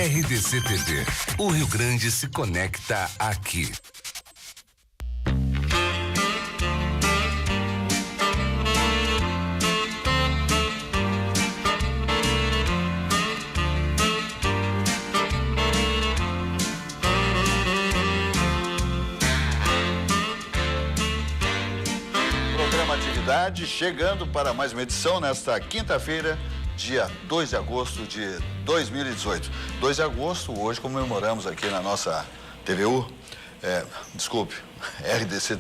RDC TV. O Rio Grande se conecta aqui. Chegando para mais uma edição nesta quinta-feira, dia 2 de agosto de 2018. 2 de agosto, hoje comemoramos aqui na nossa TVU, RDC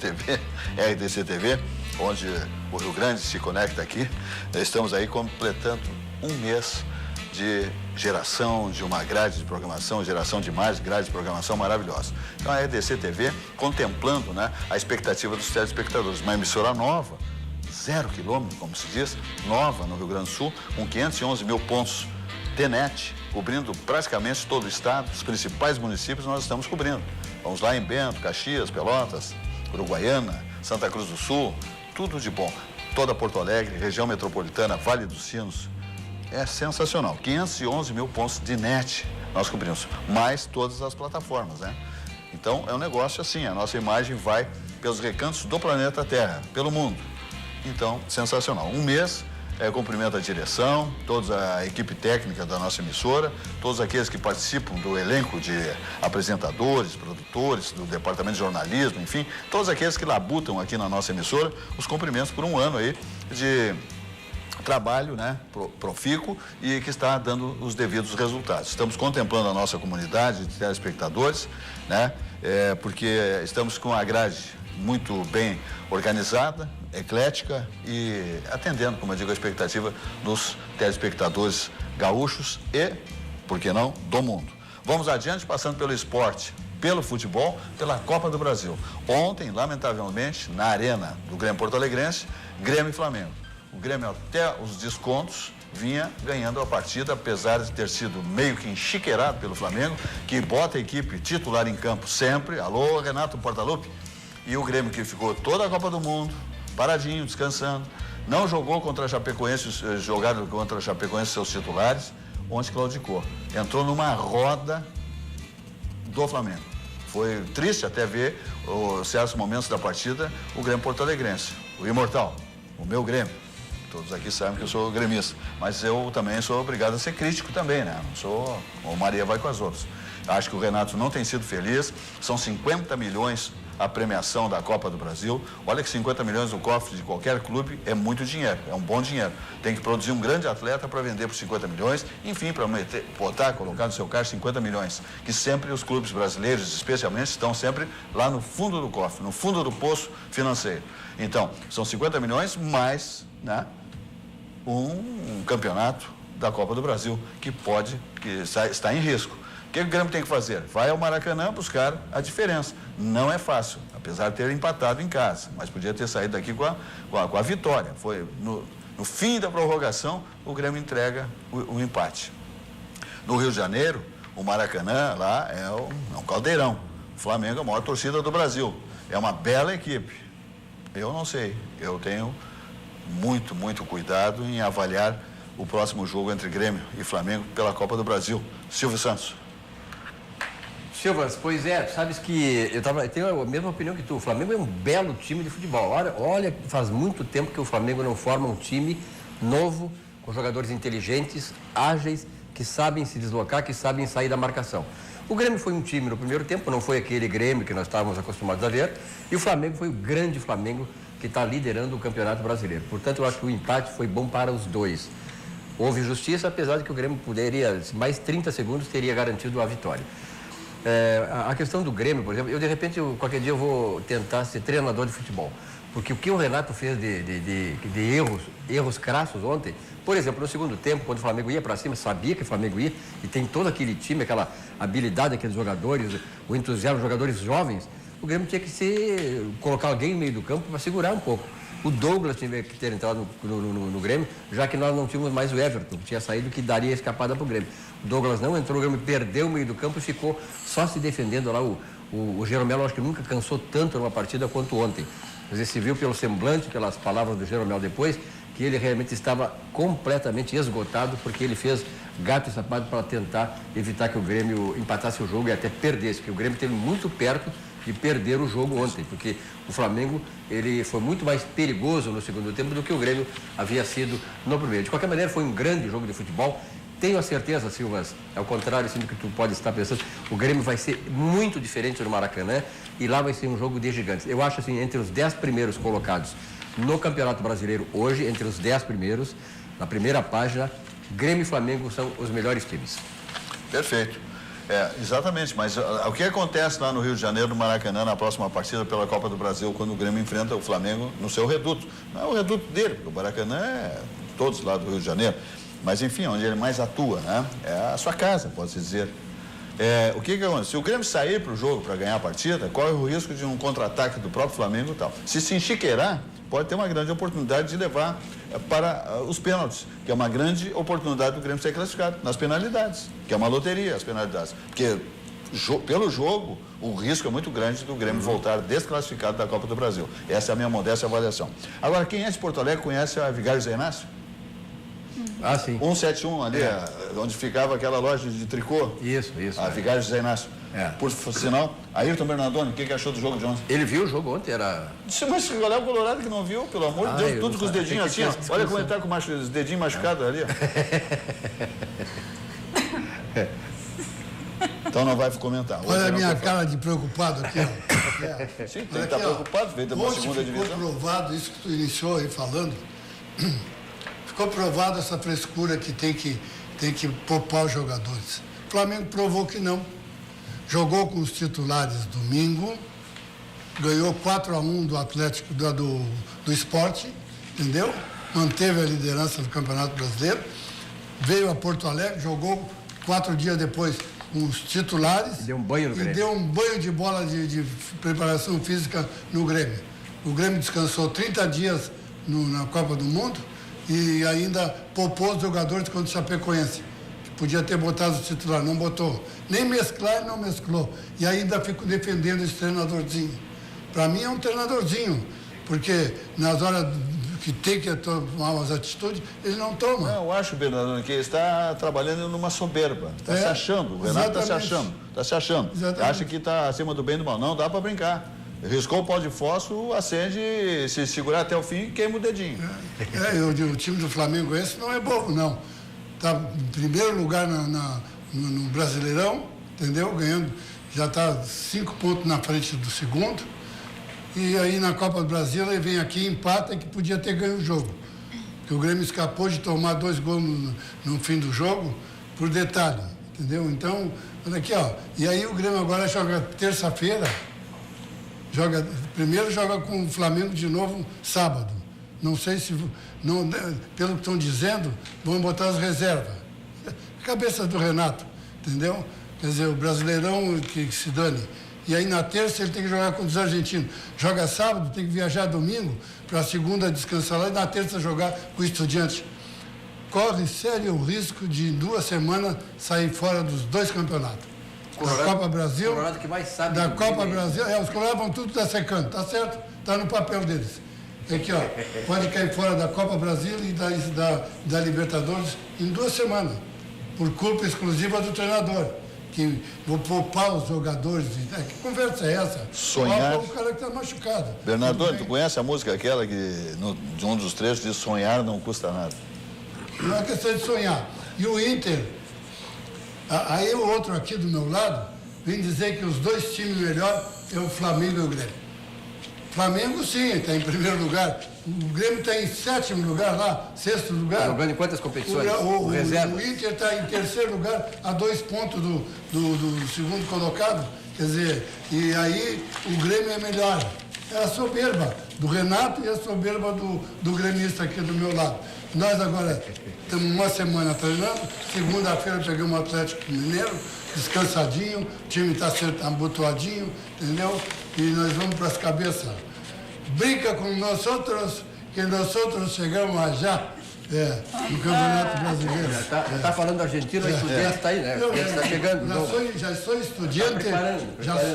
TV, onde o Rio Grande se conecta aqui. Estamos aí completando um mês de geração de uma grade de programação, geração de mais grade de programação maravilhosa. Então a RDC TV contemplando, né, a expectativa dos telespectadores, uma emissora nova, 0 quilômetro, como se diz, nova no Rio Grande do Sul, com 511 mil pontos de net, cobrindo praticamente todo o estado, os principais municípios nós estamos cobrindo. Vamos lá em Bento, Caxias, Pelotas, Uruguaiana, Santa Cruz do Sul, tudo de bom. Toda Porto Alegre, região metropolitana, Vale dos Sinos. É sensacional. 511 mil pontos de net nós cobrimos, mais todas as plataformas, né? Então é um negócio assim, a nossa imagem vai pelos recantos do planeta Terra, pelo mundo. Então, sensacional. Um mês, cumprimento a direção, toda a equipe técnica da nossa emissora, todos aqueles que participam do elenco de apresentadores, produtores, do departamento de jornalismo, enfim, todos aqueles que labutam aqui na nossa emissora, os cumprimentos por um ano aí de trabalho, né, profícuo e que está dando os devidos resultados. Estamos contemplando a nossa comunidade de telespectadores, né, porque estamos com a grade muito bem organizada, eclética e atendendo, como eu digo, a expectativa dos telespectadores gaúchos e, por que não, do mundo. Vamos adiante, passando pelo esporte, pelo futebol, pela Copa do Brasil. Ontem, lamentavelmente, na arena do Grêmio Porto Alegrense, Grêmio e Flamengo. O Grêmio, até os descontos, vinha ganhando a partida, apesar de ter sido meio que enxiqueirado pelo Flamengo, que bota a equipe titular em campo sempre. Alô, Renato Portaluppi. E o Grêmio, que ficou toda a Copa do Mundo, paradinho, descansando, não jogou contra a Chapecoense, jogaram contra a Chapecoense seus titulares, onde claudicou. Entrou numa roda do Flamengo. Foi triste até ver certos momentos da partida, o Grêmio Porto Alegrense, o imortal, o meu Grêmio. Todos aqui sabem que eu sou gremista, mas eu também sou obrigado a ser crítico também, né? Não sou, o Maria vai com as outras. Acho que o Renato não tem sido feliz, são 50 milhões a premiação da Copa do Brasil. Olha que 50 milhões no cofre de qualquer clube é muito dinheiro, é um bom dinheiro. Tem que produzir um grande atleta para vender por 50 milhões, enfim, para colocar no seu caixa 50 milhões, que sempre os clubes brasileiros, especialmente, estão sempre lá no fundo do cofre, no fundo do poço financeiro. Então, são 50 milhões mais, né, um campeonato da Copa do Brasil, que está em risco. O que o Grêmio tem que fazer? Vai ao Maracanã buscar a diferença. Não é fácil, apesar de ter empatado em casa, mas podia ter saído daqui com a vitória. Foi no fim da prorrogação, o Grêmio entrega o empate. No Rio de Janeiro, o Maracanã lá é um caldeirão. O Flamengo é a maior torcida do Brasil. É uma bela equipe. Eu não sei, eu tenho muito, muito cuidado em avaliar o próximo jogo entre Grêmio e Flamengo pela Copa do Brasil. Silvio Santos. Silvas, pois é, sabes que eu tenho a mesma opinião que tu. O Flamengo é um belo time de futebol. Olha, faz muito tempo que o Flamengo não forma um time novo, com jogadores inteligentes, ágeis, que sabem se deslocar, que sabem sair da marcação. O Grêmio foi um time no primeiro tempo, não foi aquele Grêmio que nós estávamos acostumados a ver, e o Flamengo foi o grande Flamengo que está liderando o Campeonato Brasileiro. Portanto, eu acho que o empate foi bom para os dois. Houve justiça, apesar de que o Grêmio poderia, mais 30 segundos, teria garantido a vitória. A questão do Grêmio, por exemplo, de repente, qualquer dia eu vou tentar ser treinador de futebol. Porque o que o Renato fez de erros crassos ontem, por exemplo, no segundo tempo, quando o Flamengo ia para cima, sabia que o Flamengo ia, e tem todo aquele time, aquela habilidade daqueles jogadores, o entusiasmo dos jogadores jovens, o Grêmio tinha que colocar alguém no meio do campo para segurar um pouco. O Douglas tinha que ter entrado no Grêmio, já que nós não tínhamos mais o Everton, que tinha saído, que daria escapada para o Grêmio. O Douglas não entrou, o Grêmio perdeu o meio do campo e ficou só se defendendo lá. O Jeromel, acho que nunca cansou tanto numa partida quanto ontem. Quer dizer, se viu pelo semblante, pelas palavras do Jeromel depois, que ele realmente estava completamente esgotado, porque ele fez gato e sapato para tentar evitar que o Grêmio empatasse o jogo e até perdesse, porque o Grêmio esteve muito perto de perder o jogo ontem, porque o Flamengo ele foi muito mais perigoso no segundo tempo do que o Grêmio havia sido no primeiro. De qualquer maneira, foi um grande jogo de futebol. Tenho a certeza, Silvas, ao contrário assim, do que tu pode estar pensando, o Grêmio vai ser muito diferente no Maracanã e lá vai ser um jogo de gigantes. Eu acho assim, entre os 10 primeiros colocados no Campeonato Brasileiro hoje, entre os 10 primeiros, na primeira página, Grêmio e Flamengo são os melhores times. Perfeito. Exatamente, mas o que acontece lá no Rio de Janeiro, no Maracanã, na próxima partida pela Copa do Brasil, quando o Grêmio enfrenta o Flamengo no seu reduto? Não é o reduto dele, porque o Maracanã é todos lá do Rio de Janeiro, mas enfim, onde ele mais atua, né? É a sua casa, pode-se dizer. O que acontece? Se o Grêmio sair para o jogo para ganhar a partida, corre o risco de um contra-ataque do próprio Flamengo e tal. Se enxiqueirar, pode ter uma grande oportunidade de levar para os pênaltis, que é uma grande oportunidade do Grêmio ser classificado nas penalidades, que é uma loteria, as penalidades. Porque pelo jogo, o risco é muito grande do Grêmio voltar desclassificado da Copa do Brasil. Essa é a minha modesta avaliação. Agora, quem é de Porto Alegre conhece a Vigário Zé Inácio? Ah, sim. 171 ali, onde ficava aquela loja de tricô. Isso. A Vigário Zé Inácio. Por sinal, Ayrton Bernardoni, o que achou do jogo de ontem? Ele viu o jogo ontem, era... Mas olha o Colorado que não viu, pelo amor de Deus, tudo com os dedinhos assim, ó. Olha como ele tá com os dedinhos machucados ali, ó. Então não vai comentar. Olha a minha cara de preocupado aqui, ó. Sim, tem que estar preocupado, veio da segunda divisão. Ficou provado isso que tu iniciou aí falando. Ficou provado essa frescura que tem que poupar os jogadores. O Flamengo provou que não. Jogou com os titulares domingo, ganhou 4-1 do Atlético do Sport, entendeu? Manteve a liderança do Campeonato Brasileiro, veio a Porto Alegre, jogou 4 dias depois com os titulares. Deu um banho no Grêmio. E deu um banho de bola de preparação física no Grêmio. O Grêmio descansou 30 dias na Copa do Mundo e ainda poupou os jogadores contra o Chapecoense. Podia ter botado o titular, não botou. Nem mesclar, não mesclou. E ainda fico defendendo esse treinadorzinho. Para mim é um treinadorzinho, porque nas horas que tem que tomar umas atitudes, ele não toma. Não, eu acho, Bernardo, que ele está trabalhando numa soberba. Está se achando, o Renato está se achando. Exatamente. Acha que está acima do bem e do mal. Não, dá para brincar. Riscou o pau de fósforo, acende, se segurar até o fim, queima o dedinho. O time do Flamengo esse não é bobo, não. Está em primeiro lugar no Brasileirão, entendeu? Ganhando, já está 5 pontos na frente do segundo. E aí na Copa do Brasil ele vem aqui e empata, que podia ter ganho o jogo. Porque o Grêmio escapou de tomar 2 gols no fim do jogo, por detalhe, entendeu? Então, olha aqui, ó. E aí o Grêmio agora joga terça-feira, primeiro joga com o Flamengo de novo sábado. Não sei se, pelo que estão dizendo, vão botar as reservas. Cabeça do Renato, entendeu? Quer dizer, o Brasileirão que se dane. E aí na terça ele tem que jogar contra os argentinos. Joga sábado, tem que viajar domingo, para a segunda descansar lá e na terça jogar com o Estudiantes. Corre sério o risco de em 2 semanas sair fora dos 2 campeonatos. Da Copa Brasil. O Colorado que mais sabe da Copa Brasil. Os colorados vão tudo estar secando, tá certo? Está no papel deles. Aqui, ó, pode cair fora da Copa Brasil e da Libertadores em 2 semanas, por culpa exclusiva do treinador, que vou poupar os jogadores. Que conversa é essa? Sonhar. O cara que está machucado. Bernardo, tu conhece a música aquela que, de um dos trechos, diz sonhar não custa nada? Não é questão de sonhar. E o Inter, aí o outro aqui do meu lado, vem dizer que os 2 times melhores é o Flamengo e o Grêmio. Flamengo, sim, está em primeiro lugar. O Grêmio está em 7º lugar lá, 6º lugar. Tá jogando em quantas competições? O Inter está em 3º lugar, a 2 pontos do segundo colocado. Quer dizer, e aí o Grêmio é melhor. É a soberba do Renato e a soberba do gremista aqui do meu lado. Nós agora estamos 1 semana treinando, segunda-feira pegamos o Atlético Mineiro, descansadinho, o time está abotoadinho, entendeu? E nós vamos para as cabeças. Brinca com nós outros, que nós outros chegamos a já no Campeonato Brasileiro. Está falando argentino, o Estudiante está aí, né? Está chegando. Já sou estudante,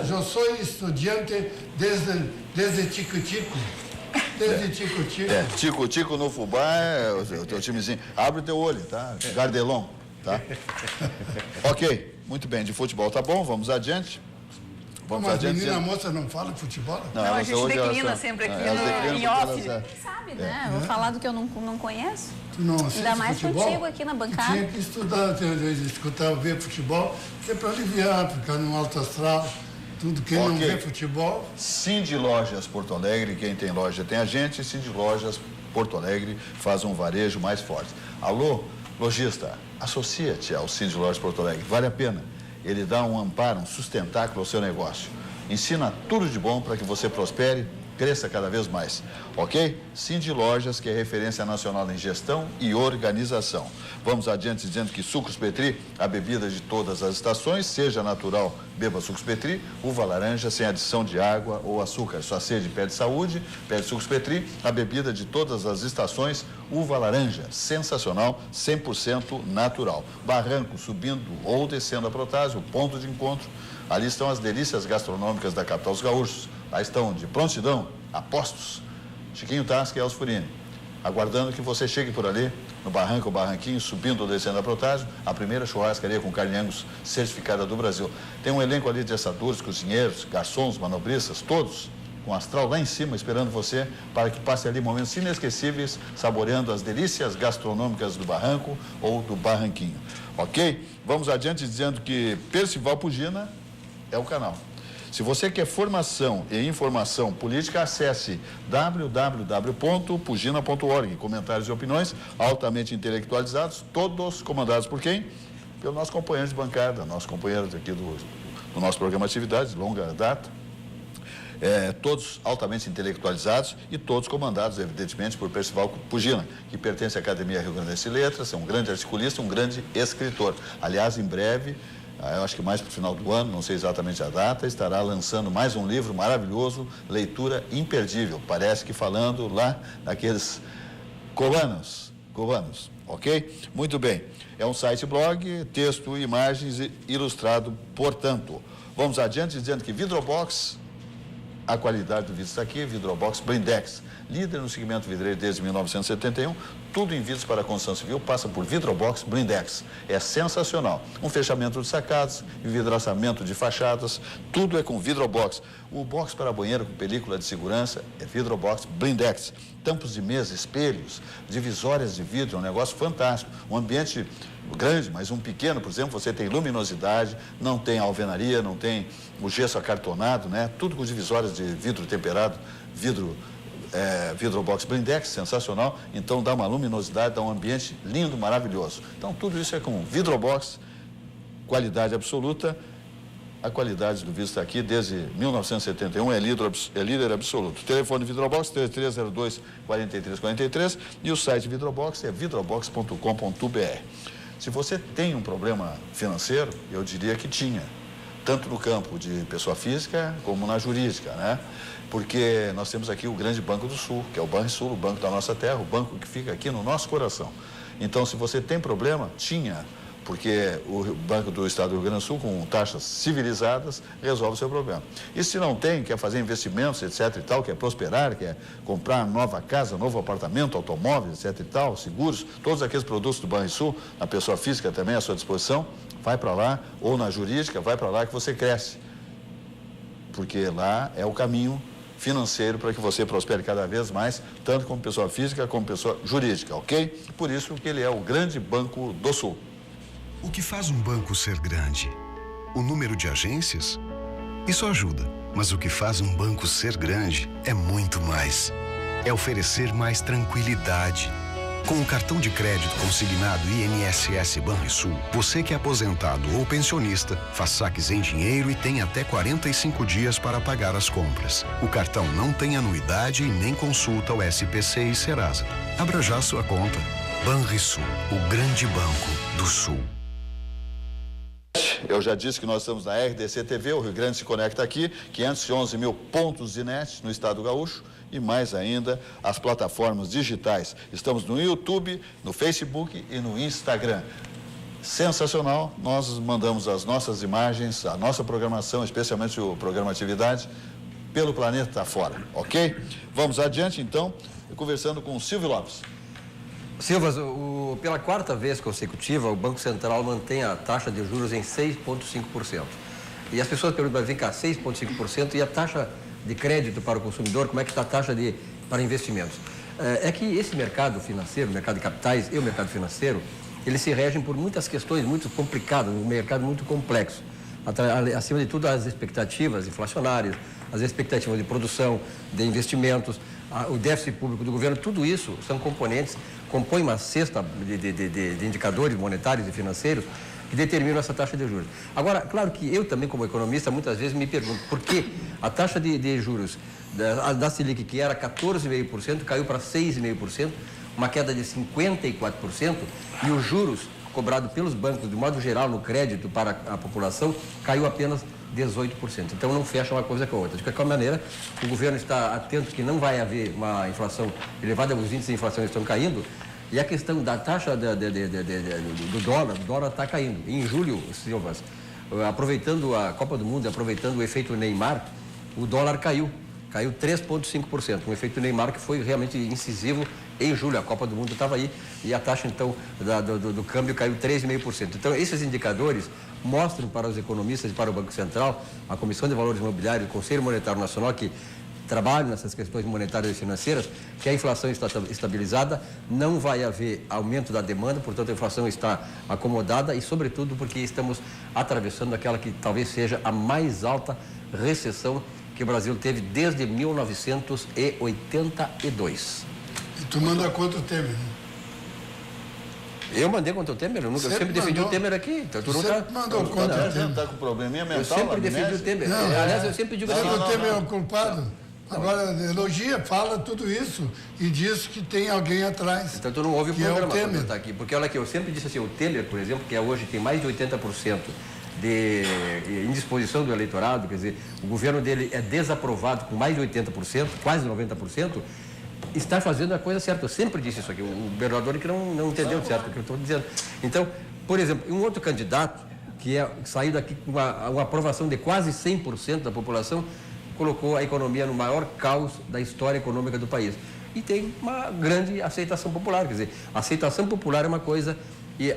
já sou estudante desde Tico-Tico. Desde tico-tico. Tico-tico no fubá é o teu timezinho. Abre o teu olho, tá? Gardelon, tá? Ok, muito bem, de futebol tá bom, vamos adiante. Mas menina, moça não fala de futebol? Não, a gente declina sempre aqui em off. Quem sabe, né? Vou falar do que eu não conheço. Tu não assiste Ainda mais futebol? contigo aqui na bancada. Tinha que estudar, escutar, ver futebol, que é para aliviar, ficar no alto astral. Tudo, quem não vê futebol... Cindy Lojas Porto Alegre, quem tem loja tem a gente. Cindy Lojas Porto Alegre faz um varejo mais forte. Alô, lojista, associa-te ao Cindy Lojas Porto Alegre, vale a pena. Ele dá um amparo, um sustentáculo ao seu negócio. Ensina tudo de bom para que você prospere, cresça cada vez mais. Ok? Cindy Lojas, que é referência nacional em gestão e organização. Vamos adiante dizendo que Sucos Petri, a bebida de todas as estações, seja natural, beba Sucos Petri, uva laranja sem adição de água ou açúcar. Sua sede pede saúde, pede Sucos Petri, a bebida de todas as estações, uva laranja, sensacional, 100% natural. Barranco subindo ou descendo a Protásio, ponto de encontro. Ali estão as delícias gastronômicas da capital dos gaúchos. Lá estão de prontidão, apostos, Chiquinho Tasca e Elcio Furini, aguardando que você chegue por ali, no Barranco ou Barranquinho, subindo ou descendo a Protásio, a primeira churrascaria com carne Angus certificada do Brasil. Tem um elenco ali de assadores, cozinheiros, garçons, manobristas, todos com astral lá em cima, esperando você para que passe ali momentos inesquecíveis, saboreando as delícias gastronômicas do Barranco ou do Barranquinho. Ok? Vamos adiante dizendo que Percival Pugina é o canal. Se você quer formação e informação política, acesse www.pugina.org. Comentários e opiniões altamente intelectualizados, todos comandados por quem? Pelo nosso companheiro de bancada, nossos companheiros aqui do nosso programa Atividades, longa data. Todos altamente intelectualizados e todos comandados, evidentemente, por Percival Pugina, que pertence à Academia Rio Grandense de Letras, é um grande articulista, um grande escritor. Aliás, em breve, eu acho que mais para o final do ano, não sei exatamente a data, estará lançando mais um livro maravilhoso, leitura imperdível. Parece que falando lá daqueles colanos, ok? Muito bem. É um site blog, texto, imagens ilustrado, portanto. Vamos adiante dizendo que Vidrobox, a qualidade do vidro está aqui, Vidrobox Blindex, líder no segmento vidreiro desde 1971, tudo em vidros para a construção civil passa por Vidrobox Blindex. É sensacional. Um fechamento de sacadas, envidraçamento de fachadas, tudo é com Vidrobox. O box para banheiro com película de segurança é Vidrobox Blindex. Tampos de mesa, espelhos, divisórias de vidro, é um negócio fantástico. Um ambiente grande, mas um pequeno, por exemplo, você tem luminosidade, não tem alvenaria, não tem o gesso acartonado, né? Tudo com divisórias de vidro temperado, Vidrobox Blindex, sensacional. Então dá uma luminosidade, dá um ambiente lindo, maravilhoso. Então tudo isso é com Vidrobox, qualidade absoluta. A qualidade do vidro está aqui desde 1971, é líder absoluto. Telefone Vidrobox 3302-4343 e o site Vidrobox é vidrobox.com.br. Se você tem um problema financeiro, eu diria que tinha, tanto no campo de pessoa física como na jurídica, né? Porque nós temos aqui o grande Banco do Sul, que é o Banrisul, o banco da nossa terra, o banco que fica aqui no nosso coração. Então, se você tem problema, porque o Banco do Estado do Rio Grande do Sul, com taxas civilizadas, resolve o seu problema. E se não tem, quer fazer investimentos, etc e tal, quer prosperar, quer comprar nova casa, novo apartamento, automóveis, etc e tal, seguros, todos aqueles produtos do Banrisul, a pessoa física também à sua disposição, vai para lá, ou na jurídica, vai para lá que você cresce. Porque lá é o caminho financeiro para que você prospere cada vez mais, tanto como pessoa física como pessoa jurídica, ok? Por isso que ele é o grande Banco do Sul. O que faz um banco ser grande? O número de agências? Isso ajuda, mas o que faz um banco ser grande é muito mais. É oferecer mais tranquilidade. Com o cartão de crédito consignado INSS Banrisul, você que é aposentado ou pensionista, faz saques em dinheiro e tem até 45 dias para pagar as compras. O cartão não tem anuidade e nem consulta ao SPC e Serasa. Abra já sua conta. Banrisul, o grande banco do Sul. Eu já disse que nós estamos na RDC TV, o Rio Grande se conecta aqui, 511 mil pontos de net no estado gaúcho e mais ainda as plataformas digitais. Estamos no YouTube, no Facebook e no Instagram. Sensacional, nós mandamos as nossas imagens, a nossa programação, especialmente o programa Atividade, pelo planeta fora, ok? Vamos adiante, então, conversando com o Silvio Lopes. Silvas, pela quarta vez consecutiva, o Banco Central mantém a taxa de juros em 6,5%. E as pessoas perguntam, vem cá, 6,5% e a taxa de crédito para o consumidor, como é que está a taxa para investimentos? É que esse mercado financeiro, o mercado de capitais e o mercado financeiro, eles se regem por muitas questões muito complicadas, um mercado muito complexo. Acima de tudo, as expectativas inflacionárias, as expectativas de produção, de investimentos, o déficit público do governo, tudo isso são componentes, compõem uma cesta de indicadores monetários e financeiros que determinam essa taxa de juros. Agora, claro que eu também, como economista, muitas vezes me pergunto por que a taxa de juros da Selic, que era 14,5%, caiu para 6,5%, uma queda de 54%, e os juros cobrados pelos bancos, de modo geral, no crédito para a população, caiu apenas 18%. Então, não fecha uma coisa com a outra. De qualquer maneira, o governo está atento que não vai haver uma inflação elevada, os índices de inflação estão caindo, e a questão da taxa do dólar está caindo. Em julho, Silvas, aproveitando a Copa do Mundo, aproveitando o efeito Neymar, o dólar caiu 3,5%. Um efeito Neymar que foi realmente incisivo em julho. A Copa do Mundo estava aí e a taxa, então, do câmbio caiu 3,5%. Então, esses indicadores mostram para os economistas e para o Banco Central, a Comissão de Valores Imobiliários, o Conselho Monetário Nacional, que trabalham nessas questões monetárias e financeiras, que a inflação está estabilizada, não vai haver aumento da demanda, portanto a inflação está acomodada e, sobretudo, porque estamos atravessando aquela que talvez seja a mais alta recessão que o Brasil teve desde 1982. E tu manda contra o Temer, né? Eu mandei contra o Temer, eu sempre defendi o Temer aqui. Então, tu nunca mandou contra o Temer. Está com probleminha mental. Eu sempre defendi o Temer. Aliás, eu sempre digo assim. Não, o Temer é o culpado. Agora, elogia, fala tudo isso e diz que tem alguém atrás. Então, tu não ouve o é programa o Temer. quando tá aqui. Porque, olha aqui, eu sempre disse assim, o Temer, por exemplo, que hoje tem mais de 80% de indisposição do eleitorado, quer dizer, o governo dele é desaprovado com mais de 80%, quase 90%, está fazendo a coisa certa. Eu sempre disse isso aqui, o governador que não entendeu certo o que eu estou dizendo. Então, por exemplo, um outro candidato que saiu daqui com uma aprovação de quase 100% da população, colocou a economia no maior caos da história econômica do país. E tem uma grande aceitação popular, quer dizer, a aceitação popular é uma coisa e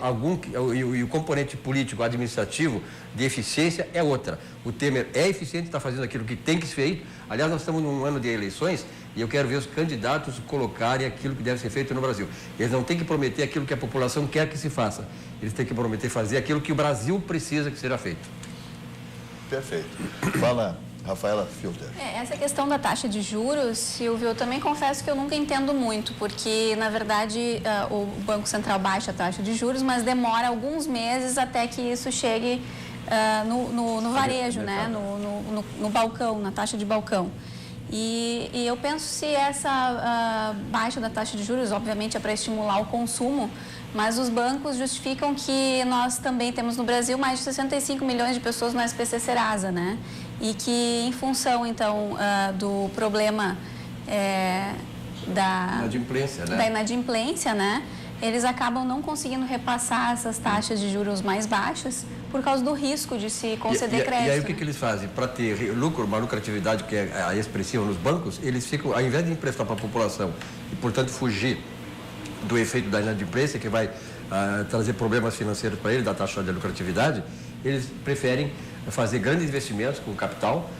o componente político, administrativo, de eficiência é outra. O Temer é eficiente, está fazendo aquilo que tem que ser feito. Aliás, nós estamos num ano de eleições e eu quero ver os candidatos colocarem aquilo que deve ser feito no Brasil. Eles não têm que prometer aquilo que a população quer que se faça. Eles têm que prometer fazer aquilo que o Brasil precisa que seja feito. Perfeito. Fala, Rafaela Filter. Essa questão da taxa de juros, Silvio, eu também confesso que eu nunca entendo muito, porque, na verdade, o Banco Central baixa a taxa de juros, mas demora alguns meses até que isso chegue no varejo, né? No balcão, na taxa de balcão. E eu penso se essa baixa da taxa de juros, obviamente, é para estimular o consumo, mas os bancos justificam que nós também temos no Brasil mais de 65 milhões de pessoas no SPC Serasa, né? E que, em função, então, do problema da inadimplência, né? Eles acabam não conseguindo repassar essas taxas de juros mais baixas por causa do risco de se conceder crédito. E aí o que eles fazem? Para ter lucro, uma lucratividade que é expressiva nos bancos, eles ficam, ao invés de emprestar para a população e, portanto, fugir do efeito da inadimplência, que vai trazer problemas financeiros para ele, da taxa de lucratividade, eles preferem fazer grandes investimentos com capital,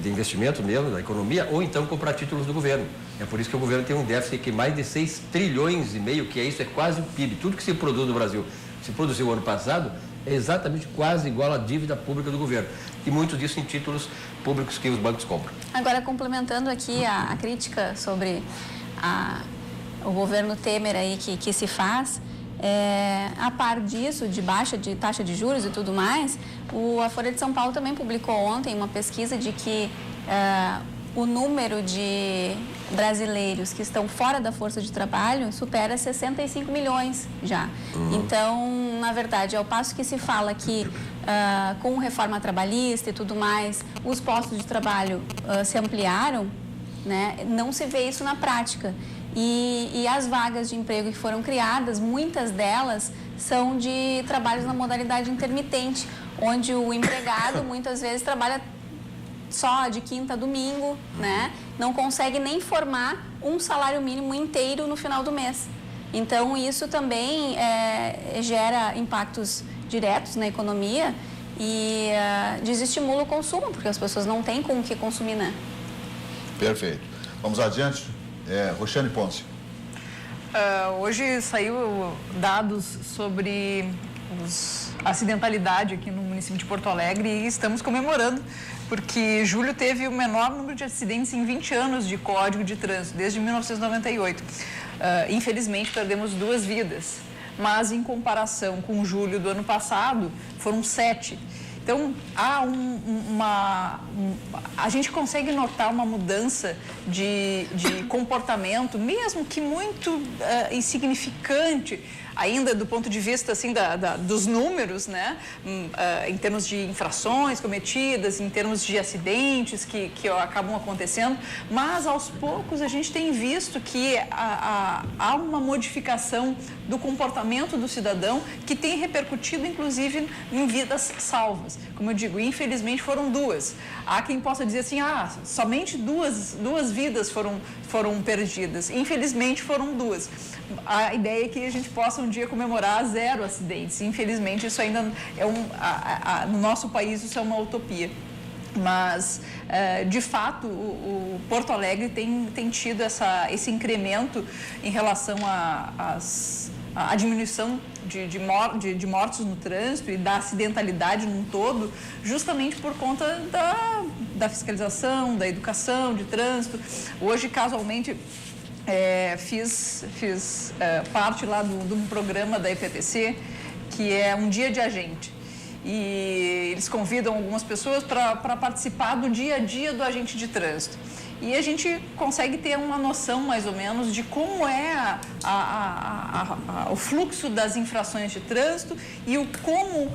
de investimento mesmo, da economia, ou então comprar títulos do governo. É por isso que o governo tem um déficit que mais de 6 trilhões e meio, que é quase o PIB. Tudo que se produz no Brasil, se produziu ano passado, é exatamente quase igual à dívida pública do governo. E muito disso em títulos públicos que os bancos compram. Agora, complementando aqui a crítica sobre o governo Temer aí que se faz, a par disso, de baixa de taxa de juros e tudo mais, a Folha de São Paulo também publicou ontem uma pesquisa de que o número de brasileiros que estão fora da força de trabalho supera 65 milhões já. Então, na verdade, ao passo que se fala que com reforma trabalhista e tudo mais, os postos de trabalho se ampliaram, né, não se vê isso na prática. E as vagas de emprego que foram criadas, muitas delas são de trabalhos na modalidade intermitente, onde o empregado muitas vezes trabalha só de quinta a domingo, né? Não consegue nem formar um salário mínimo inteiro no final do mês. Então, isso também gera impactos diretos na economia e desestimula o consumo, porque as pessoas não têm com o que consumir, né? Perfeito. Vamos adiante. Roxane Ponce. Hoje saiu dados sobre a acidentalidade aqui no município de Porto Alegre e estamos comemorando, porque julho teve o menor número de acidentes em 20 anos de Código de Trânsito, desde 1998. Infelizmente, perdemos 2 vidas, mas em comparação com julho do ano passado, foram 7. Então, há a gente consegue notar uma mudança de comportamento, mesmo que muito insignificante, ainda do ponto de vista assim, dos números, né? Em termos de infrações cometidas, em termos de acidentes que acabam acontecendo, mas aos poucos a gente tem visto que há uma modificação do comportamento do cidadão que tem repercutido inclusive em vidas salvas. Como eu digo, infelizmente foram 2. Há quem possa dizer assim, somente duas vidas foram perdidas. Infelizmente foram 2. A ideia é que a gente possa um dia comemorar 0 acidentes. Infelizmente isso ainda no nosso país isso é uma utopia. Mas, de fato, o Porto Alegre tem tido esse incremento em relação à diminuição de mortes no trânsito e da acidentalidade num todo, justamente por conta da fiscalização, da educação de trânsito. Hoje, casualmente, fiz parte lá de um programa da EPTC, que é um dia de agente. E eles convidam algumas pessoas para participar do dia a dia do agente de trânsito. E a gente consegue ter uma noção, mais ou menos, de como é o fluxo das infrações de trânsito e como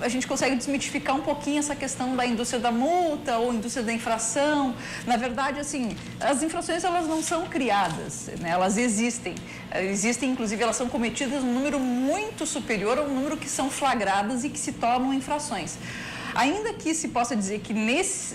a gente consegue desmitificar um pouquinho essa questão da indústria da multa ou indústria da infração. Na verdade, assim, as infrações elas não são criadas, né? Elas existem. Existem, inclusive, elas são cometidas num número muito superior ao número que são flagradas e que se tornam infrações. Ainda que se possa dizer que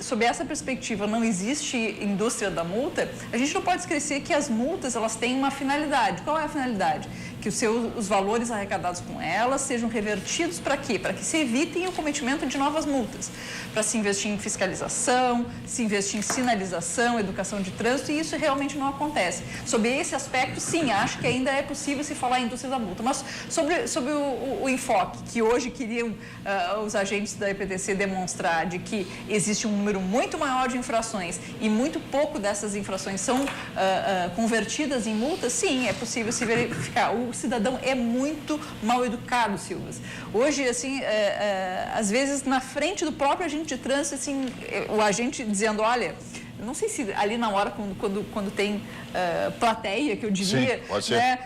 sob essa perspectiva não existe indústria da multa, a gente não pode esquecer que as multas elas têm uma finalidade. Qual é a finalidade? Que os valores arrecadados com elas sejam revertidos para quê? Para que se evitem o cometimento de novas multas. Para se investir em fiscalização, se investir em sinalização, educação de trânsito, e isso realmente não acontece. Sob esse aspecto, sim, acho que ainda é possível se falar em indústria da multa. Mas sobre o enfoque que hoje queriam os agentes da EPTC demonstrar de que existe um número muito maior de infrações e muito pouco dessas infrações são convertidas em multas, sim, é possível se verificar. O cidadão é muito mal educado, Silvas. Hoje, assim, às vezes, na frente do próprio agente de trânsito, assim, o agente dizendo, olha, não sei se ali na hora, quando tem plateia, que eu diria, sim, pode ser. Né,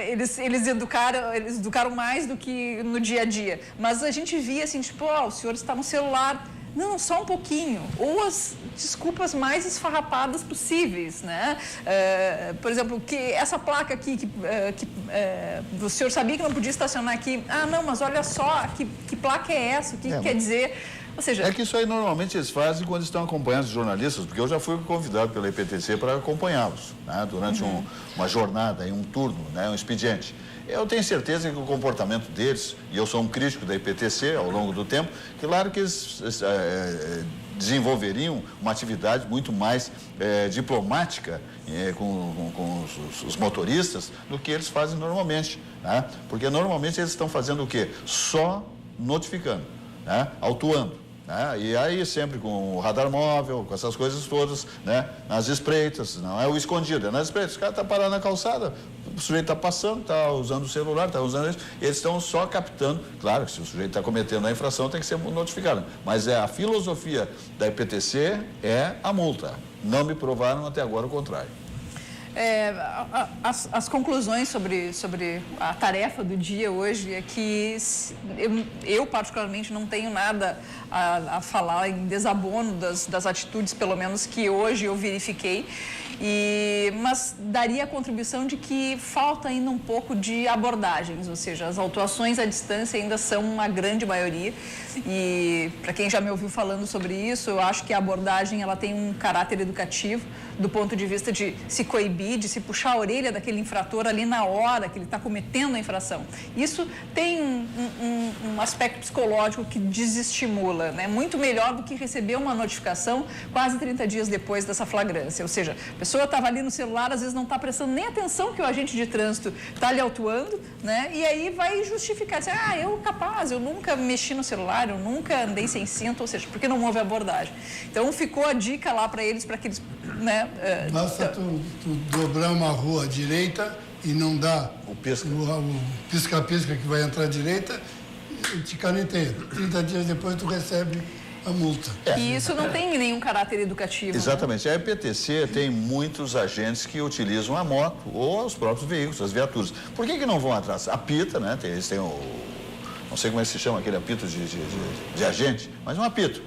eles educaram mais do que no dia a dia. Mas a gente via assim, tipo, o senhor está no celular. Não, só um pouquinho. Ou as desculpas mais esfarrapadas possíveis, né? Por exemplo, que essa placa aqui, que o senhor sabia que não podia estacionar aqui. Não, mas olha só, que placa é essa? O que quer dizer? Ou seja... É que isso aí normalmente eles fazem quando estão acompanhando os jornalistas, porque eu já fui convidado pela EPTC para acompanhá-los, né? Durante uma jornada, um turno, né? Um expediente. Eu tenho certeza que o comportamento deles, e eu sou um crítico da EPTC ao longo do tempo, claro que eles desenvolveriam uma atividade muito mais diplomática com os motoristas do que eles fazem normalmente, né? Porque normalmente eles estão fazendo o quê? Só notificando, né? Autuando. E aí sempre com o radar móvel, com essas coisas todas, né? Nas espreitas, não é o escondido, é nas espreitas. O cara está parado na calçada, o sujeito está passando, está usando o celular, está usando isso, eles estão só captando. Claro que se o sujeito está cometendo a infração tem que ser notificado, mas a filosofia da EPTC é a multa. Não me provaram até agora o contrário. As conclusões sobre a tarefa do dia hoje é que eu particularmente não tenho nada a falar em desabono das atitudes, pelo menos que hoje eu verifiquei, Mas daria a contribuição de que falta ainda um pouco de abordagens, ou seja, as autuações à distância ainda são uma grande maioria. E para quem já me ouviu falando sobre isso, eu acho que a abordagem ela tem um caráter educativo do ponto de vista de se coibir, de se puxar a orelha daquele infrator ali na hora que ele está cometendo a infração. Isso tem um aspecto psicológico que desestimula, né? Muito melhor do que receber uma notificação quase 30 dias depois dessa flagrância. Ou seja, a pessoa estava ali no celular, às vezes não está prestando nem atenção que o agente de trânsito está lhe autuando, né? E aí vai justificar, dizer, eu nunca mexi no celular, eu nunca andei sem cinto, ou seja, porque não houve abordagem. Então ficou a dica lá para eles que eles, né? Basta tu dobrar uma rua à direita e não dá o pisca-pisca que vai entrar à direita, te caneteia. 30 dias depois tu recebe a multa. E isso não tem nenhum caráter educativo. Exatamente. Né? A EPTC tem muitos agentes que utilizam a moto ou os próprios veículos, as viaturas. Por que não vão atrás? Apita, né? Eles têm não sei como é que se chama aquele apito de agente, mas um apito.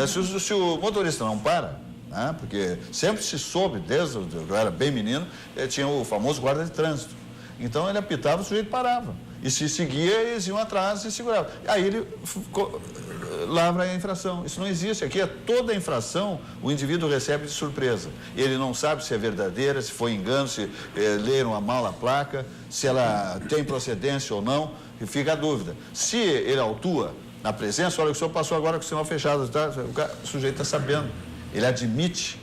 Se o motorista não para, né? Porque sempre se soube, desde que eu era bem menino, tinha o famoso guarda de trânsito. Então ele apitava, o sujeito parava. E se seguia, eles iam atrás e seguravam. Aí ele lavra a infração. Isso não existe. Aqui é toda a infração, o indivíduo recebe de surpresa. Ele não sabe se é verdadeira, se foi engano, se leram a mal a placa, se ela tem procedência ou não, e fica a dúvida. Se ele autua na presença, olha, o senhor passou agora com o sinal fechado, tá? O sujeito está sabendo. Ele admite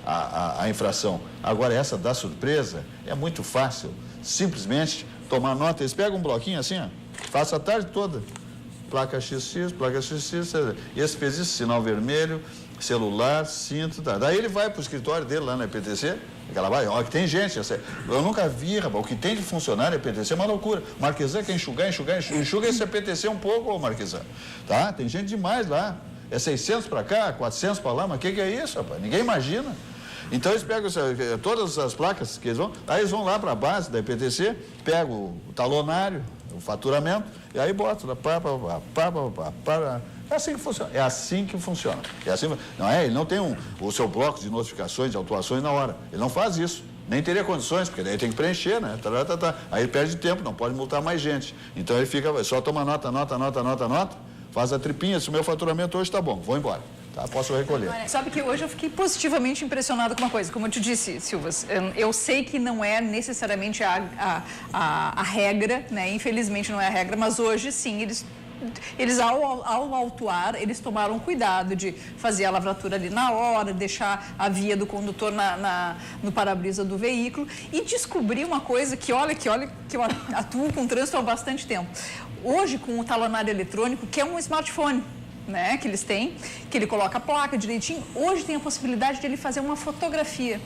a infração. Agora, essa da surpresa é muito fácil. Simplesmente tomar nota. Eles pegam um bloquinho assim, ó, passa a tarde toda. Placa XX, placa XX, esse fez isso, sinal vermelho, celular, cinto, tá. Daí ele vai para o escritório dele lá na EPTC, aquela vai, ó, que tem gente, eu nunca vi, rapaz, o que tem de funcionário EPTC é uma loucura. Marquesan quer enxuga esse EPTC um pouco, ô Marquesan, tá? Tem gente demais lá, é 600 para cá, 400 para lá, mas o que é isso, rapaz? Ninguém imagina. Então eles pegam todas as placas que eles vão, aí eles vão lá para a base da EPTC, pegam o talonário, o faturamento, e aí botam, é assim que funciona. É assim que funciona. Não é? Ele não tem o seu bloco de notificações, de autuações na hora. Ele não faz isso. Nem teria condições, porque daí tem que preencher, né? Aí ele perde tempo, não pode multar mais gente. Então ele só toma nota, faz a tripinha, se o meu faturamento hoje está bom, vou embora. Tá, posso recolher. Sabe que hoje eu fiquei positivamente impressionada com uma coisa. Como eu te disse, Silvas, eu sei que não é necessariamente a regra, né? Infelizmente não é a regra, mas hoje sim, eles ao autuar, eles tomaram cuidado de fazer a lavratura ali na hora, deixar a via do condutor no para-brisa do veículo e descobrir uma coisa que olha que eu atuo com trânsito há bastante tempo. Hoje, com o talonário eletrônico, que é um smartphone, né, que eles têm, que ele coloca a placa direitinho, hoje tem a possibilidade de ele fazer uma fotografia.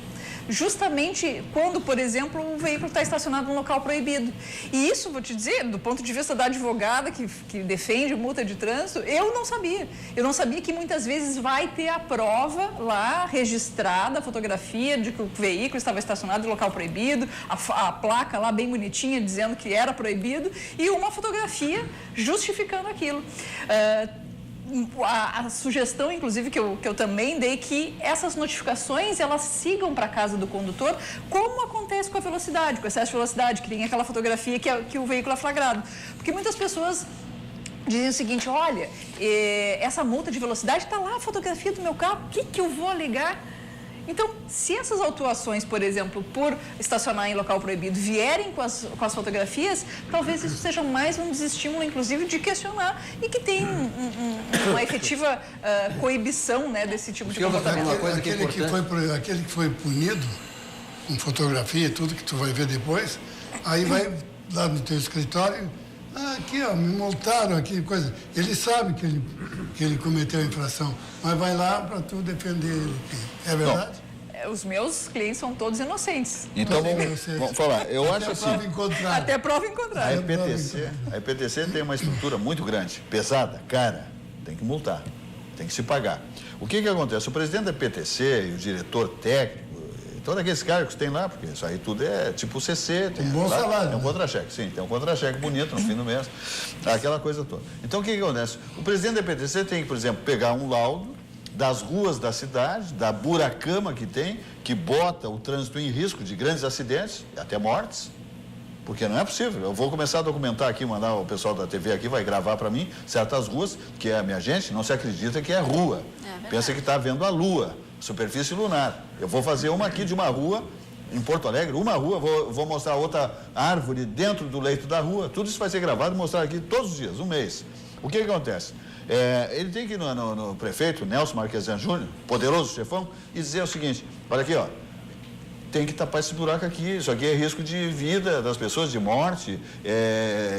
Justamente quando, por exemplo, o veículo está estacionado num local proibido. E isso, vou te dizer, do ponto de vista da advogada que defende multa de trânsito, eu não sabia. Eu não sabia que muitas vezes vai ter a prova lá registrada, a fotografia de que o veículo estava estacionado em local proibido, a placa lá bem bonitinha dizendo que era proibido e uma fotografia justificando aquilo. A sugestão, inclusive, que eu também dei, que essas notificações, elas sigam para a casa do condutor, como acontece com a velocidade, com o excesso de velocidade, que tem aquela fotografia que o veículo é flagrado. Porque muitas pessoas dizem o seguinte, olha, essa multa de velocidade está lá, a fotografia do meu carro, o que eu vou alegar? Então, se essas autuações, por exemplo, por estacionar em local proibido, vierem com as fotografias, talvez isso seja mais um desestímulo, inclusive, de questionar e que tem uma efetiva coibição, né, desse tipo de comportamento. Uma coisa aquele que foi punido, com fotografia e tudo que tu vai ver depois, aí vai lá no teu escritório, aqui, ó, me multaram aqui, coisa. Ele sabe que ele cometeu a infração, mas vai lá para tu defender ele. É verdade? Os meus clientes são todos inocentes. Então vamos falar. Eu acho assim. Até prova em contrário. A EPTC tem uma estrutura muito grande, pesada, cara. Tem que multar, tem que se pagar. O que acontece? O presidente da EPTC e o diretor técnico, todos aqueles cargos que tem lá, porque isso aí tudo é tipo CC. Tem um bom salário. Tem um contra-cheque, sim, tem um contra-cheque bonito no fim do mês, aquela coisa toda. Então, o que acontece? O presidente da EPTC tem que, por exemplo, pegar um laudo das ruas da cidade, da buracama que tem, que bota o trânsito em risco de grandes acidentes, até mortes, porque não é possível. Eu vou começar a documentar aqui, mandar o pessoal da TV aqui, vai gravar para mim certas ruas, que a minha gente não se acredita que é rua. Pensa que está vendo a lua, superfície lunar. Eu vou fazer uma aqui de uma rua, em Porto Alegre, uma rua, vou mostrar outra árvore dentro do leito da rua, tudo isso vai ser gravado e mostrar aqui todos os dias, um mês. O que acontece? Ele tem que ir no prefeito, Nelson Marquesan Júnior, poderoso chefão, e dizer o seguinte, olha aqui, ó, tem que tapar esse buraco aqui, isso aqui é risco de vida das pessoas, de morte,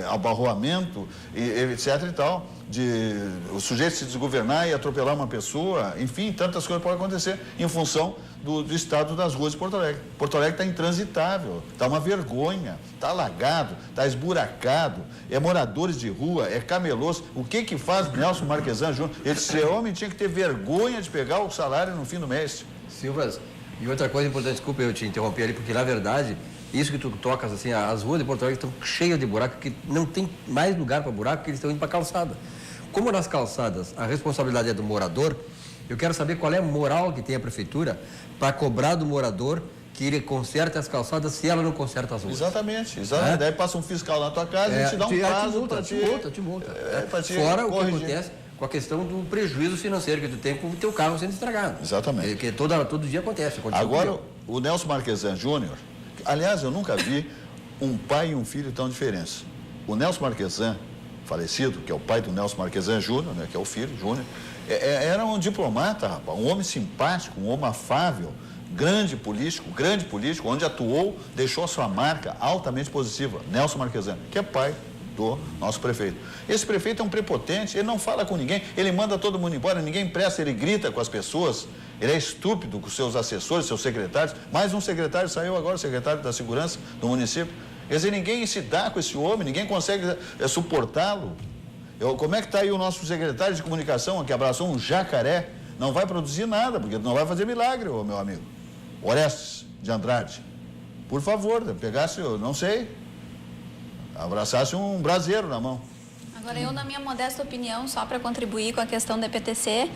abarroamento, etc e tal, de o sujeito se desgovernar e atropelar uma pessoa, enfim, tantas coisas podem acontecer em função do estado das ruas de Porto Alegre. Porto Alegre está intransitável, está uma vergonha, está alagado, está esburacado, é moradores de rua, é camelôs. O que faz Nelson Marquesan Júnior? Esse homem tinha que ter vergonha de pegar o salário no fim do mês. Silvas, e outra coisa importante, desculpa eu te interromper ali, porque na verdade, isso que tu tocas, assim, as ruas de Porto Alegre estão cheias de buraco, que não tem mais lugar para buraco, que eles estão indo para calçada. Como nas calçadas a responsabilidade é do morador, eu quero saber qual é a moral que tem a prefeitura para cobrar do morador que ele conserte as calçadas se ela não conserta as ruas. Exatamente. Daí passa um fiscal na tua casa e te dá um prazo para te multa. Fora o que acontece com a questão do prejuízo financeiro que tu tem com o teu carro sendo estragado. Exatamente. Que todo dia acontece. Agora, o Nelson Marquesan Júnior, aliás, eu nunca vi um pai e um filho tão diferentes. O Nelson Marquesan, falecido, que é o pai do Nelson Marquesan Júnior, né, que é o filho, Júnior, era um diplomata, rapaz, um homem simpático, um homem afável, grande político, onde atuou, deixou a sua marca altamente positiva. Nelson Marquesan, que é pai do nosso prefeito. Esse prefeito é um prepotente, ele não fala com ninguém, ele manda todo mundo embora, ninguém presta, ele grita com as pessoas, ele é estúpido com seus assessores, seus secretários. Mais um secretário saiu agora, o secretário da Segurança do município. Quer dizer, ninguém se dá com esse homem, ninguém consegue suportá-lo. Como é que está aí o nosso secretário de comunicação, que abraçou um jacaré? Não vai produzir nada, porque não vai fazer milagre, meu amigo. Orestes de Andrade, por favor, pegasse, eu não sei, abraçasse um braseiro na mão. Agora, eu, na minha modesta opinião, só para contribuir com a questão da EPTC,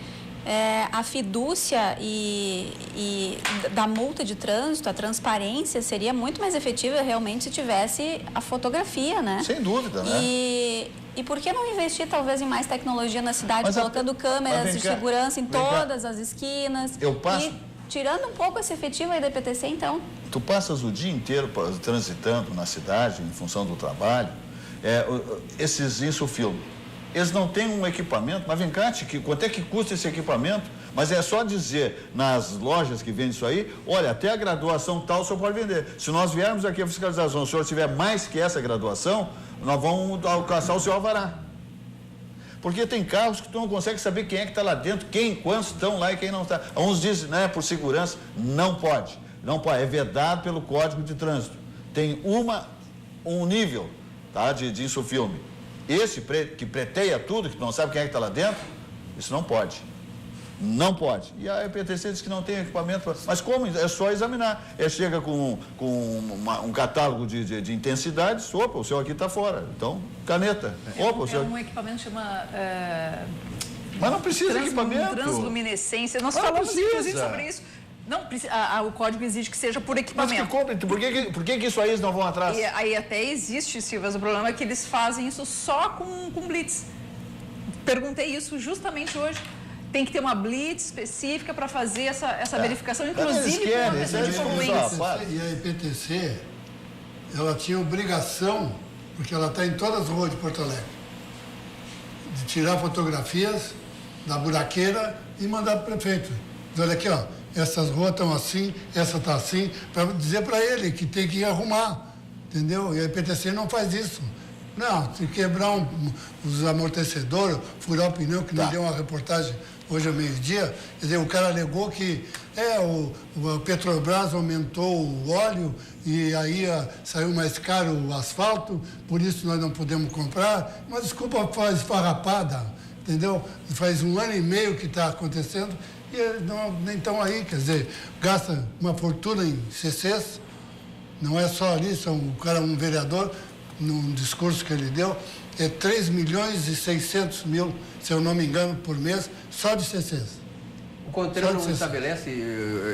a fidúcia e da multa de trânsito, a transparência seria muito mais efetiva realmente se tivesse a fotografia, né? Sem dúvida, né? E por que não investir talvez em mais tecnologia na cidade, colocando câmeras de segurança em todas as esquinas? Tirando um pouco esse efetivo aí da EPTC, então. Tu passas o dia inteiro transitando na cidade, em função do trabalho, esses Insufilme, eles não têm um equipamento, mas vem cá, quanto é que custa esse equipamento? Mas é só dizer nas lojas que vendem isso aí, olha, até a graduação tal o senhor pode vender. Se nós viermos aqui a fiscalização, o senhor tiver mais que essa graduação, nós vamos alcançar o seu alvará. Porque tem carros que tu não consegue saber quem é que está lá dentro, quantos estão lá e quem não está. Uns dizem, né, por segurança, não pode, é vedado pelo Código de Trânsito. Tem um nível, tá, de insufilme. Esse que preteia tudo, que tu não sabe quem é que está lá dentro, isso não pode. Não pode. E a EPTC diz que não tem equipamento. Mas como? É só examinar. Chega com um catálogo de intensidades, opa, o seu aqui está fora. Então, caneta. Opa, o seu... um equipamento que chama... Mas não precisa de equipamento. Transluminescência. Nós falamos, inclusive, sobre isso. Não precisa, o código exige que seja por equipamento. Mas que compre, por que isso aí eles não vão atrás? E aí até existe, Silvas, o problema é que eles fazem isso só com blitz. Perguntei isso justamente hoje. Tem que ter uma blitz específica para fazer essa verificação, inclusive com a questão de poluentes. E a EPTC, ela tinha obrigação, porque ela está em todas as ruas de Porto Alegre, de tirar fotografias da buraqueira e mandar para o prefeito. Olha aqui, ó, essas ruas estão assim, essa está assim, para dizer para ele que tem que arrumar, entendeu? E a EPTC não faz isso. Não, se quebrar os amortecedores, furar o pneu, que nem deu uma reportagem hoje ao meio-dia, quer dizer, o cara alegou que o Petrobras aumentou o óleo e aí saiu mais caro o asfalto, por isso nós não podemos comprar. Mas desculpa, faz esfarrapada, entendeu? Faz 1 ano e meio que está acontecendo e nem estão aí, quer dizer, gasta uma fortuna em CCs, não é só ali, o cara, um vereador, num discurso que ele deu, 3 milhões e 600 mil, se eu não me engano, por mês, só de CCs. O CONTRAN não estabelece,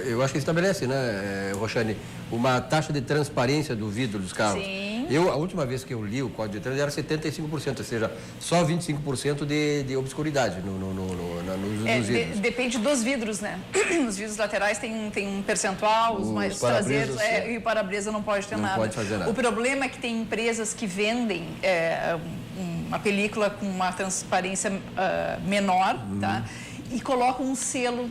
eu acho que estabelece, né, Roxane, uma taxa de transparência do vidro dos carros. Sim. A última vez que eu li o Código de Trânsito era 75%, ou seja, só 25% de obscuridade nos vidros. Depende dos vidros, né? Os vidros laterais tem um percentual, os mais traseiros, e o para-brisa não pode ter nada. Não pode fazer nada. O problema é que tem empresas que vendem uma película com uma transparência menor, tá? E colocam um selo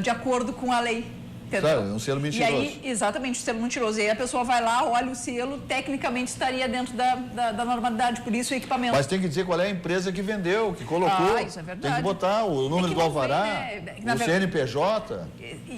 de acordo com a lei. Claro, um selo mentiroso. E aí, exatamente, o selo mentiroso. E aí a pessoa vai lá, olha o selo, tecnicamente estaria dentro da normalidade, por isso o equipamento. Mas tem que dizer qual é a empresa que vendeu, que colocou. Isso é verdade. Tem que botar o número do alvará, o CNPJ.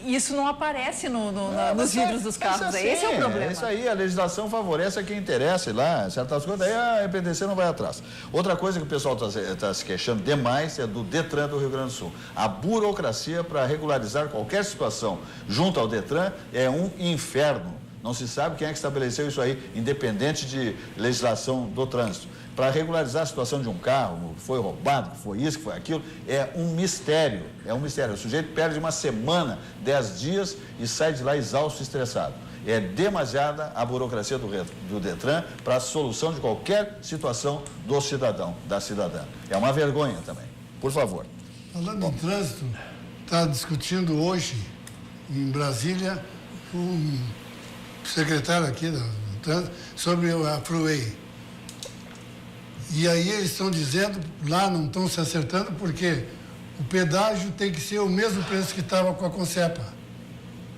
Isso não aparece nos vidros dos carros. Esse é o problema. É isso aí, a legislação favorece a quem interessa lá, certas coisas, aí a EPTC não vai atrás. Outra coisa que o pessoal está se queixando demais é do Detran do Rio Grande do Sul. A burocracia para regularizar qualquer situação junto ao Detran é um inferno. Não se sabe quem é que estabeleceu isso aí, independente de legislação do trânsito. Para regularizar a situação de um carro, que foi roubado, que foi isso, que foi aquilo, é um mistério. É um mistério. O sujeito perde uma semana, 10 dias e sai de lá exausto e estressado. É demasiada a burocracia do Detran para a solução de qualquer situação do cidadão, da cidadã. É uma vergonha também. Por favor. Falando em trânsito, está discutindo hoje em Brasília o secretário aqui do trânsito sobre a Freeway. E aí eles estão dizendo, lá não estão se acertando, porque o pedágio tem que ser o mesmo preço que estava com a Concepa.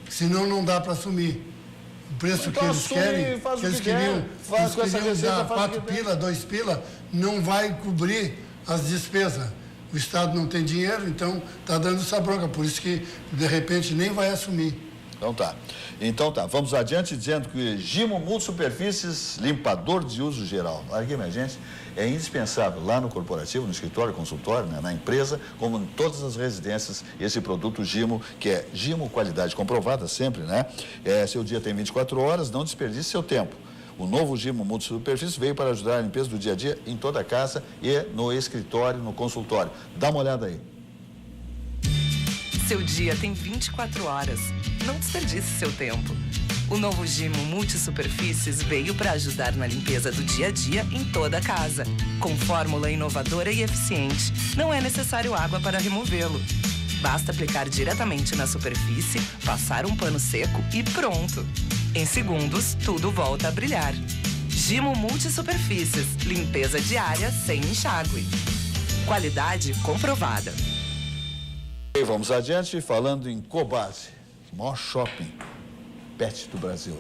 Senão não dá para assumir. O preço então, que eles querem, faz que o eles que queriam, faz eles com essa queriam receita, dar faz 4 o que pila, 2 pila, não vai cobrir as despesas. O Estado não tem dinheiro, então está dando essa bronca, por isso que de repente nem vai assumir. Então tá, vamos adiante dizendo que Gimo Multisuperfícies, limpador de uso geral. Olha aqui, minha gente, é indispensável lá no corporativo, no escritório, consultório, né, na empresa, como em todas as residências, esse produto Gimo, que é Gimo, qualidade comprovada sempre, né? Seu dia tem 24 horas, não desperdice seu tempo. O novo Gimo Multisuperfícies veio para ajudar a limpeza do dia a dia em toda a casa e no escritório, no consultório. Dá uma olhada aí. Seu dia tem 24 horas. Não desperdice seu tempo. O novo Gimo Multisuperfícies veio para ajudar na limpeza do dia a dia em toda a casa. Com fórmula inovadora e eficiente, não é necessário água para removê-lo. Basta aplicar diretamente na superfície, passar um pano seco e pronto. Em segundos, tudo volta a brilhar. Gimo Multisuperfícies, limpeza diária sem enxágue. Qualidade comprovada. E vamos adiante, falando em Cobasi, maior shopping pet do Brasil.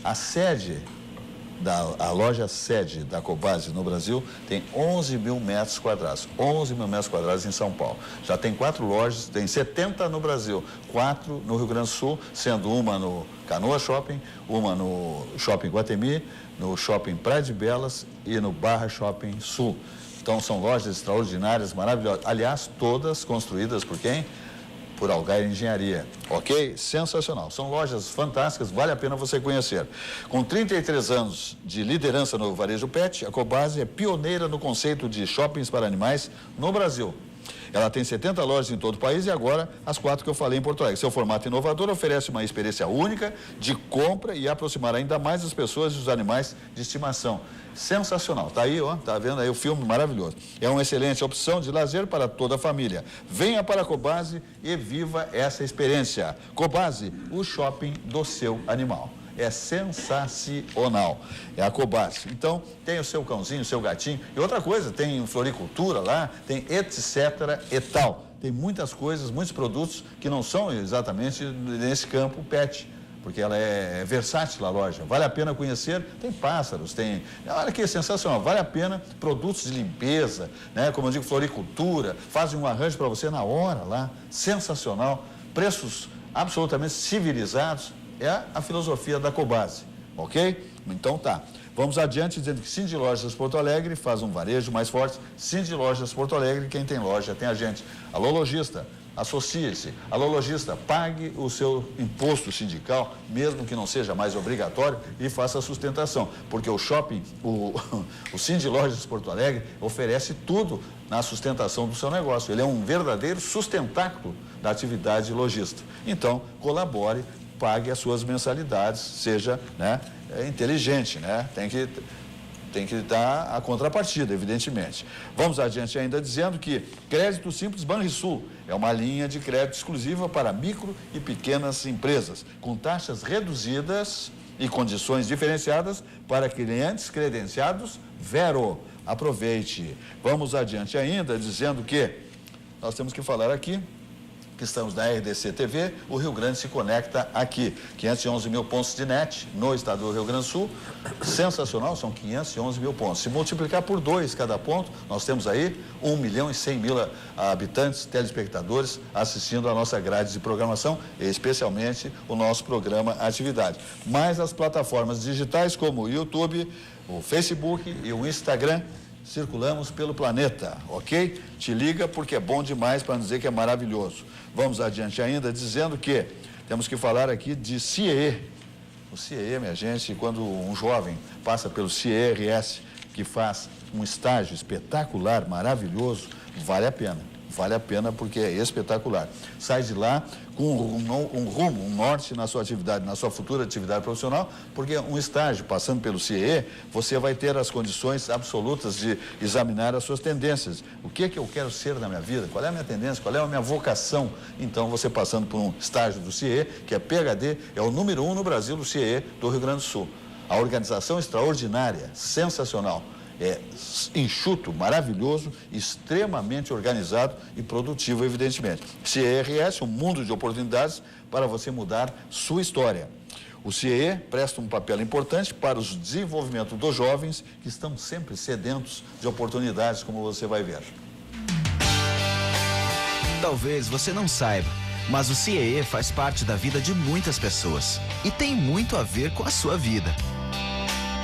A loja sede da Cobasi no Brasil tem 11 mil metros quadrados. 11 mil metros quadrados em São Paulo. Já tem 4 lojas, tem 70 no Brasil, 4 no Rio Grande do Sul, sendo uma no Canoa Shopping, uma no Shopping Guatemi, no Shopping Praia de Belas e no Barra Shopping Sul. Então, são lojas extraordinárias, maravilhosas. Aliás, todas construídas por quem? Por Algair Engenharia. Ok? Sensacional. São lojas fantásticas, vale a pena você conhecer. Com 33 anos de liderança no varejo pet, a Cobasi é pioneira no conceito de shoppings para animais no Brasil. Ela tem 70 lojas em todo o país e agora as 4 que eu falei em Porto Alegre. Seu formato inovador oferece uma experiência única de compra e aproximar ainda mais as pessoas dos animais de estimação. Sensacional. Tá aí, ó, tá vendo aí o filme maravilhoso. É uma excelente opção de lazer para toda a família. Venha para a Cobasi e viva essa experiência. Cobasi, o shopping do seu animal. É sensacional. É a Cobasi. Então, tem o seu cãozinho, o seu gatinho. E outra coisa, tem floricultura lá, tem etc e tal. Tem muitas coisas, muitos produtos que não são exatamente nesse campo pet. Porque ela é versátil, a loja. Vale a pena conhecer. Tem pássaros, tem... Olha que sensacional. Vale a pena produtos de limpeza, né? Como eu digo, floricultura. Fazem um arranjo para você na hora lá. Sensacional. Preços absolutamente civilizados. É a filosofia da Cobasi, ok? Então tá. Vamos adiante dizendo que Cindy Lojas Porto Alegre faz um varejo mais forte. Cindy Lojas Porto Alegre, quem tem loja tem a gente. Alô, lojista, associe-se. Alô, lojista, pague o seu imposto sindical, mesmo que não seja mais obrigatório, e faça a sustentação, porque o shopping, o Cindy Lojas Porto Alegre, oferece tudo na sustentação do seu negócio. Ele é um verdadeiro sustentáculo da atividade lojista. Então, colabore, pague as suas mensalidades, seja, né, inteligente, né? Tem que dar a contrapartida, evidentemente. Vamos adiante ainda dizendo que Crédito Simples Banrisul é uma linha de crédito exclusiva para micro e pequenas empresas, com taxas reduzidas e condições diferenciadas para clientes credenciados Vero. Aproveite. Vamos adiante ainda dizendo que nós temos que falar aqui que estamos na RDC TV, o Rio Grande se conecta aqui. 511 mil pontos de net no estado do Rio Grande do Sul. Sensacional, são 511 mil pontos. Se multiplicar por 2 cada ponto, nós temos aí 1.100.000 habitantes, telespectadores assistindo a nossa grade de programação, especialmente o nosso programa Atividade. Mais as plataformas digitais como o YouTube, o Facebook e o Instagram. Circulamos pelo planeta, ok? Te liga porque é bom demais para não dizer que é maravilhoso. Vamos adiante ainda dizendo que temos que falar aqui de CIEE. O CIEE, minha gente, quando um jovem passa pelo CIERS, que faz um estágio espetacular, maravilhoso, vale a pena. Vale a pena porque é espetacular. Sai de lá com um rumo, um norte na sua atividade, na sua futura atividade profissional, porque um estágio passando pelo CIE, você vai ter as condições absolutas de examinar as suas tendências. O que é que eu quero ser na minha vida? Qual é a minha tendência? Qual é a minha vocação? Então, você passando por um estágio do CIE, que é PhD, é o número 1 no Brasil do CIE do Rio Grande do Sul. A organização extraordinária, sensacional. É enxuto, maravilhoso, extremamente organizado e produtivo, evidentemente. CIERS, um mundo de oportunidades para você mudar sua história. O CIE presta um papel importante para o desenvolvimento dos jovens que estão sempre sedentos de oportunidades, como você vai ver. Talvez você não saiba, mas o CIE faz parte da vida de muitas pessoas e tem muito a ver com a sua vida.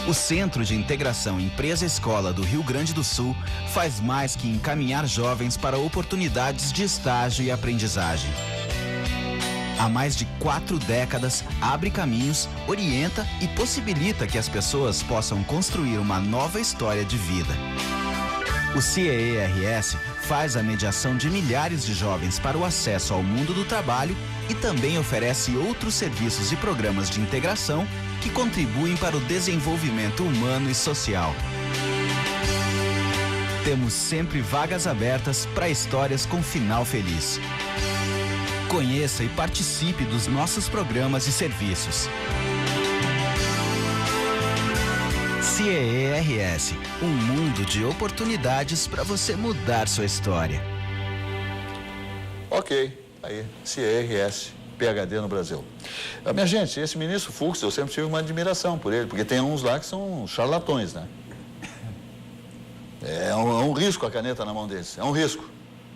O Centro de Integração Empresa-Escola do Rio Grande do Sul faz mais que encaminhar jovens para oportunidades de estágio e aprendizagem. Há mais de 4 décadas, abre caminhos, orienta e possibilita que as pessoas possam construir uma nova história de vida. O CIERS faz a mediação de milhares de jovens para o acesso ao mundo do trabalho e também oferece outros serviços e programas de integração que contribuem para o desenvolvimento humano e social. Temos sempre vagas abertas para histórias com final feliz. Conheça e participe dos nossos programas e serviços. CIERS, um mundo de oportunidades para você mudar sua história. Ok, aí, CIERS. PhD no Brasil. Minha gente, esse ministro Fux, eu sempre tive uma admiração por ele, porque tem uns lá que são charlatões, né? É um risco a caneta na mão deles, é um risco.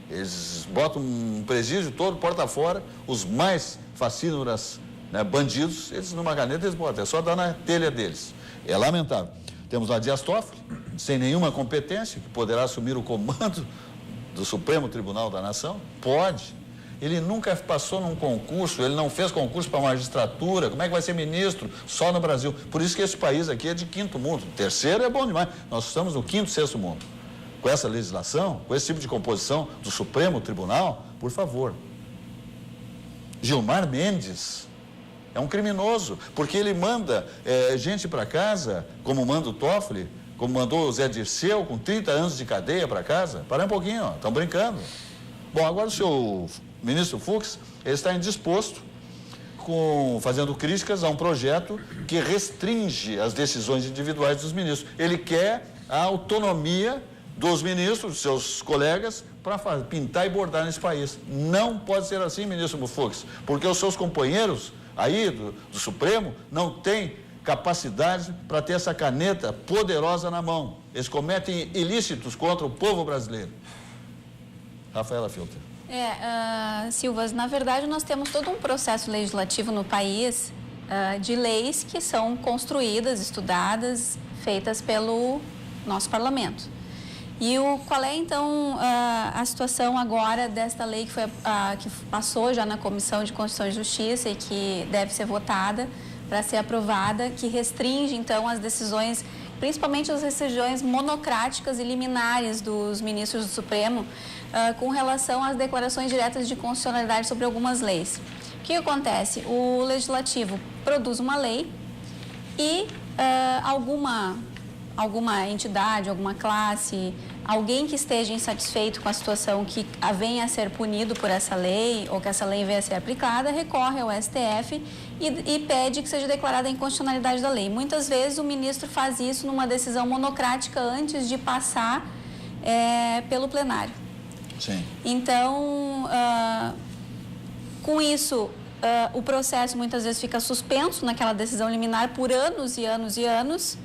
Eles botam um presídio todo, porta fora, os mais fascínoras, né, bandidos, eles numa caneta eles botam, é só dar na telha deles. É lamentável. Temos lá Dias Toffoli, sem nenhuma competência, que poderá assumir o comando do Supremo Tribunal da Nação, pode. Ele nunca passou num concurso, ele não fez concurso para magistratura, como é que vai ser ministro só no Brasil? Por isso que esse país aqui é de 5º mundo. Terceiro é bom demais, nós estamos no 5º, 6º mundo. Com essa legislação, com esse tipo de composição do Supremo Tribunal, por favor. Gilmar Mendes é um criminoso, porque ele manda gente para casa, como manda o Toffoli, como mandou o Zé Dirceu, com 30 anos de cadeia para casa. Para um pouquinho, estão brincando. Bom, agora o seu ministro Fux, ele está indisposto, fazendo críticas a um projeto que restringe as decisões individuais dos ministros. Ele quer a autonomia dos ministros, dos seus colegas, para pintar e bordar nesse país. Não pode ser assim, ministro Fux, porque os seus companheiros aí do Supremo não têm capacidade para ter essa caneta poderosa na mão. Eles cometem ilícitos contra o povo brasileiro. Rafaela Filter. Silvas, na verdade nós temos todo um processo legislativo no país de leis que são construídas, estudadas, feitas pelo nosso parlamento. E qual é, então, a situação agora desta lei que passou já na Comissão de Constituição e Justiça e que deve ser votada para ser aprovada, que restringe, então, as decisões, principalmente as decisões monocráticas e liminares dos ministros do Supremo com relação às declarações diretas de constitucionalidade sobre algumas leis. O que acontece? O Legislativo produz uma lei e alguma entidade, alguma classe, alguém que esteja insatisfeito com a situação que venha a ser punido por essa lei ou que essa lei venha a ser aplicada, recorre ao STF e pede que seja declarada a inconstitucionalidade da lei. Muitas vezes o ministro faz isso numa decisão monocrática antes de passar pelo plenário. Sim. Então, com isso, o processo muitas vezes fica suspenso naquela decisão liminar por anos e anos e anos,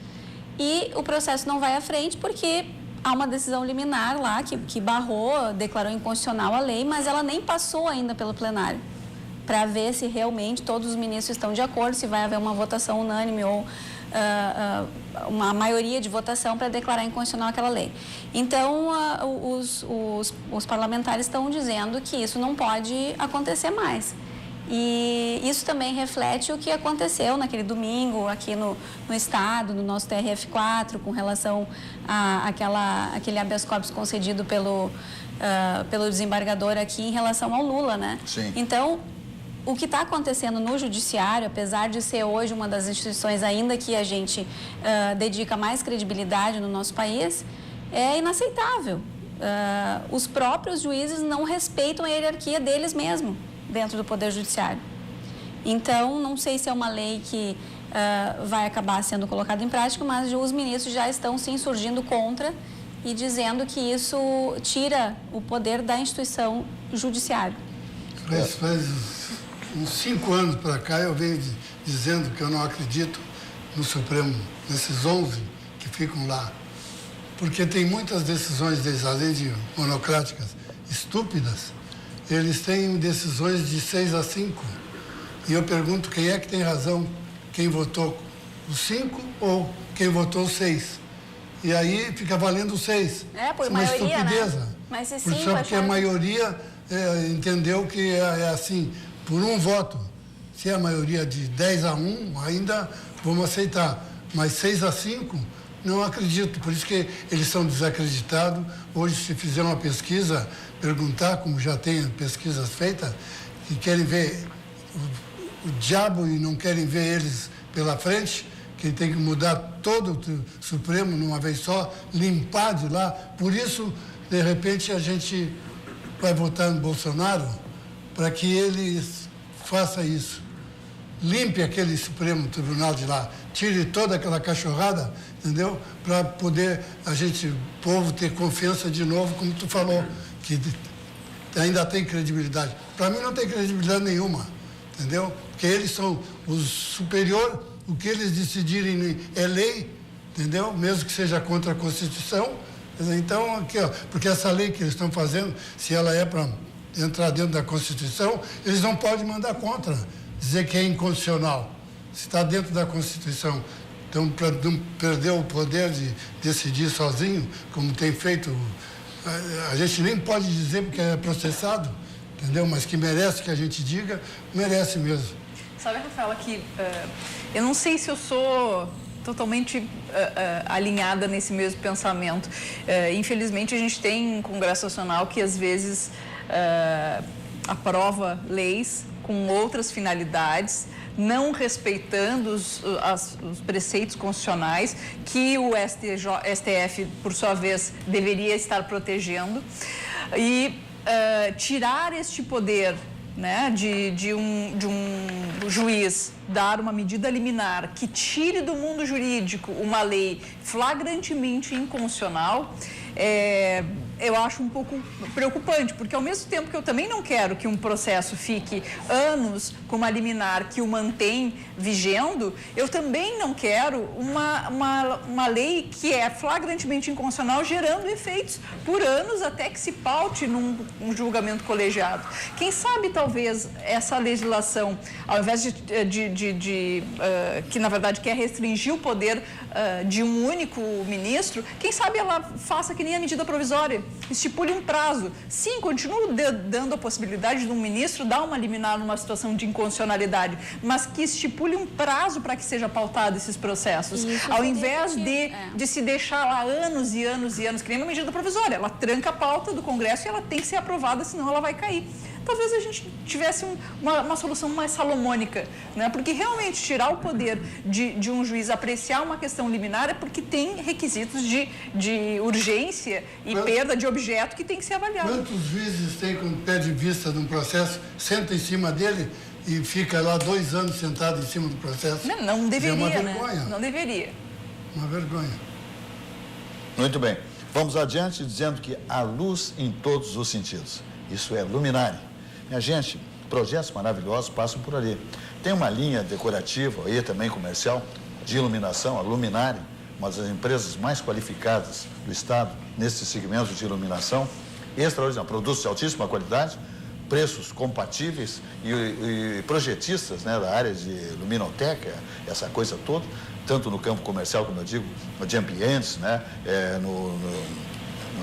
e o processo não vai à frente porque há uma decisão liminar lá que barrou, declarou inconstitucional a lei, mas ela nem passou ainda pelo plenário, para ver se realmente todos os ministros estão de acordo, se vai haver uma votação unânime ou uma maioria de votação para declarar inconstitucional aquela lei. Então, os parlamentares estão dizendo que isso não pode acontecer mais. E isso também reflete o que aconteceu naquele domingo aqui no Estado, no nosso TRF4, com relação àquele habeas corpus concedido pelo desembargador aqui em relação ao Lula, né? Sim. Então, o que está acontecendo no Judiciário, apesar de ser hoje uma das instituições ainda que a gente dedica mais credibilidade no nosso país, é inaceitável. Os próprios juízes não respeitam a hierarquia deles mesmos dentro do Poder Judiciário. Então, não sei se é uma lei que vai acabar sendo colocada em prática, mas os ministros já estão se insurgindo contra e dizendo que isso tira o poder da instituição judiciária. Faz uns 5 anos para cá eu venho dizendo que eu não acredito no Supremo, nesses 11 que ficam lá. Porque tem muitas decisões deles, além de monocráticas, estúpidas, eles têm decisões de 6-5. E eu pergunto quem é que tem razão, quem votou os 5 ou quem votou os 6. E aí fica valendo os 6. Por uma maioria, estupideza. né? Mas se só porque a maioria entendeu que é assim, por um voto. Se é a maioria de 10-1, ainda vamos aceitar. Mas 6-5, não acredito. Por isso que eles são desacreditados. Hoje, se fizer uma pesquisa, perguntar, como já tem pesquisas feitas, que querem ver o diabo e não querem ver eles pela frente, que tem que mudar todo o Supremo numa vez só, limpar de lá. Por isso, de repente, a gente vai votar no Bolsonaro para que ele faça isso. Limpe aquele Supremo Tribunal de lá, tire toda aquela cachorrada, entendeu? Para poder o povo ter confiança de novo, como tu falou, que ainda tem credibilidade. Para mim não tem credibilidade nenhuma, entendeu? Porque eles são os superior, o que eles decidirem é lei, entendeu? Mesmo que seja contra a Constituição. Então, aqui, ó, porque essa lei que eles estão fazendo, se ela é para entrar dentro da Constituição, eles não podem mandar contra, dizer que é inconstitucional, se está dentro da Constituição. Então, para não perder o poder de decidir sozinho, como tem feito, a gente nem pode dizer porque é processado, entendeu? Mas que merece que a gente diga, merece mesmo. Sabe, Rafaela, que eu não sei se eu sou totalmente alinhada nesse mesmo pensamento. Infelizmente, a gente tem um Congresso Nacional que, às vezes, aprova leis com outras finalidades, não respeitando os preceitos constitucionais que o STF, por sua vez, deveria estar protegendo. E tirar este poder, né, de um juiz dar uma medida liminar que tire do mundo jurídico uma lei flagrantemente inconstitucional, eu acho um pouco preocupante, porque ao mesmo tempo que eu também não quero que um processo fique anos com uma liminar que o mantém vigendo, eu também não quero uma lei que é flagrantemente inconstitucional, gerando efeitos por anos até que se paute num julgamento colegiado. Quem sabe, talvez, essa legislação, ao invés que na verdade quer restringir o poder de um único ministro, quem sabe ela faça que nem a medida provisória, estipule um prazo. Sim, continuo dando a possibilidade de um ministro dar uma liminar numa situação de inconstitucionalidade, mas que estipule um prazo para que seja pautado esses processos, ao invés de se deixar lá anos e anos e anos, que nem uma medida provisória. Ela tranca a pauta do Congresso e ela tem que ser aprovada, senão ela vai cair. Talvez a gente tivesse uma solução mais salomônica, né? Porque realmente tirar o poder de um juiz apreciar uma questão liminar é porque tem requisitos de urgência e perda de objeto que tem que ser avaliado. Quantos juízes tem quando pede vista de um processo, senta em cima dele e fica lá 2 anos sentado em cima do processo? Não deveria, é uma vergonha. né? Não deveria. Uma vergonha. Muito bem. Vamos adiante dizendo que a luz em todos os sentidos. Isso é Luminari. Minha gente, projetos maravilhosos passam por ali. Tem uma linha decorativa aí também comercial de iluminação, a Luminari, uma das empresas mais qualificadas do estado nesse segmento de iluminação, extraordinário, produtos de altíssima qualidade, preços compatíveis e projetistas, né, da área de luminoteca, essa coisa toda, tanto no campo comercial, como eu digo, de ambientes, né,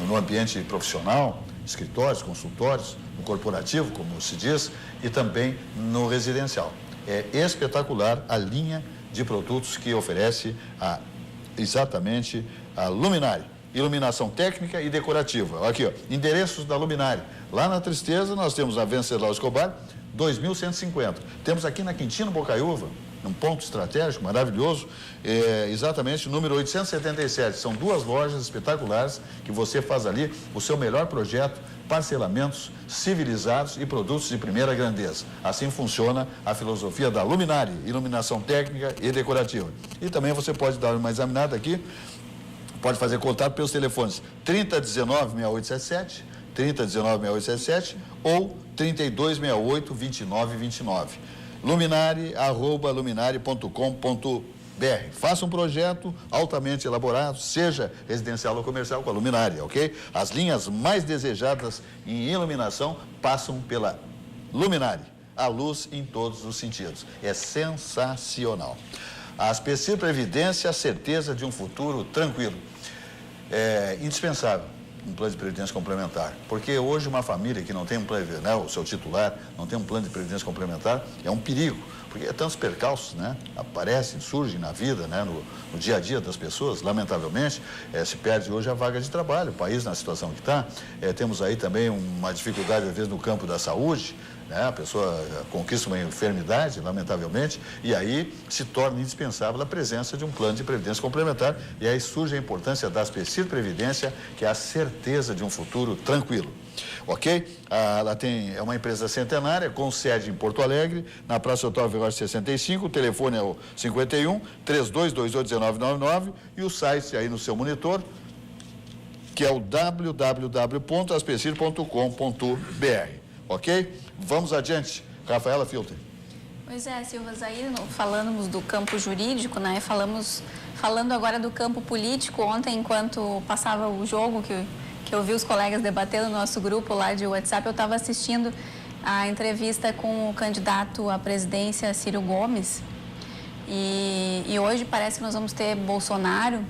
no ambiente profissional, escritórios, consultórios, no corporativo, como se diz, e também no residencial. É espetacular a linha de produtos que oferece exatamente a Luminari. Iluminação técnica e decorativa. Aqui, ó, endereços da Luminari. Lá na Tristeza nós temos a Venceslau Escobar, 2150. Temos aqui na Quintino Bocaiúva, um ponto estratégico maravilhoso, exatamente o número 877. São 2 lojas espetaculares que você faz ali o seu melhor projeto, parcelamentos civilizados e produtos de primeira grandeza. Assim funciona a filosofia da Luminari, iluminação técnica e decorativa. E também você pode dar uma examinada aqui, pode fazer contato pelos telefones 3019-6877, 3019-6877 ou 3268-2929. luminari@luminari.com.br. Faça um projeto altamente elaborado, seja residencial ou comercial com a Luminari, ok? As linhas mais desejadas em iluminação passam pela Luminari. A luz em todos os sentidos. É sensacional. A Aspecir Previdência, a certeza de um futuro tranquilo. É indispensável um plano de previdência complementar, porque hoje uma família que não tem um plano, né, o seu titular não tem um plano de previdência complementar, é um perigo, porque tantos percalços, né, aparecem, surgem na vida, né, no dia a dia das pessoas, lamentavelmente, se perde hoje a vaga de trabalho, o país na situação que está, temos aí também uma dificuldade, às vezes, no campo da saúde, né, a pessoa conquista uma enfermidade, lamentavelmente, e aí se torna indispensável a presença de um plano de previdência complementar, e aí surge a importância da Aspecir Previdência, que é a certeza de um futuro tranquilo. Ok? Ela é uma empresa centenária, com sede em Porto Alegre, na Praça Otávio Rocha 65, o telefone é o 51-3228-1999 e o site aí no seu monitor, que é o www.aspecir.com.br. Ok? Vamos adiante. Rafaela Filter. Pois é, Silvas, aí falamos do campo jurídico, né? Falando agora do campo político. Ontem, enquanto passava o jogo, que eu vi os colegas debatendo no nosso grupo lá de WhatsApp, eu estava assistindo a entrevista com o candidato à presidência, Ciro Gomes. E hoje parece que nós vamos ter Bolsonaro.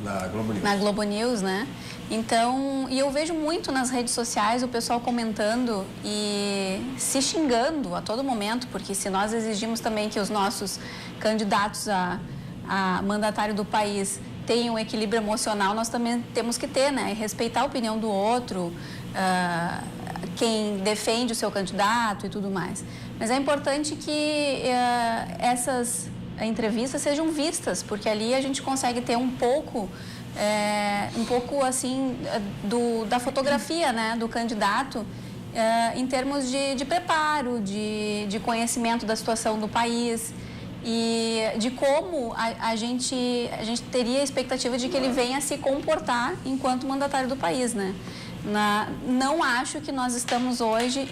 Na Globo News. Na Globo News, né? Então, e eu vejo muito nas redes sociais o pessoal comentando e se xingando a todo momento, porque se nós exigimos também que os nossos candidatos a mandatário do país tenham um equilíbrio emocional, nós também temos que ter, né? E respeitar a opinião do outro, quem defende o seu candidato e tudo mais. Mas é importante que essas entrevistas sejam vistas, porque ali a gente consegue ter um pouco assim da fotografia, né, do candidato em termos de preparo, de conhecimento da situação do país e de como a gente teria a expectativa de que ele venha se comportar enquanto mandatário do país, né? Não acho que nós estamos hoje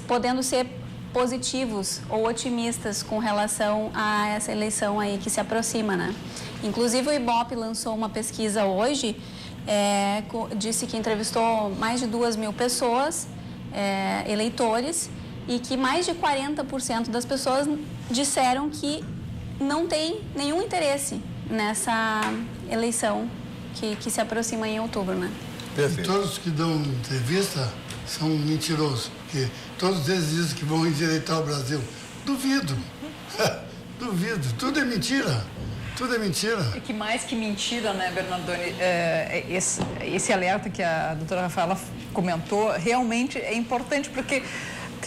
podendo ser positivos ou otimistas com relação a essa eleição aí que se aproxima, né? Inclusive o IBOP lançou uma pesquisa hoje, disse que entrevistou mais de 2.000 pessoas, eleitores, e que mais de 40% das pessoas disseram que não tem nenhum interesse nessa eleição que se aproxima em outubro, né? Perfeito. Todos que dão entrevista são mentirosos, porque todos eles dizem que vão endireitar o Brasil. Duvido. Duvido. Tudo é mentira. Tudo é mentira. E que mais que mentira, né, Bernardoni? Esse alerta que a doutora Rafaela comentou realmente é importante, porque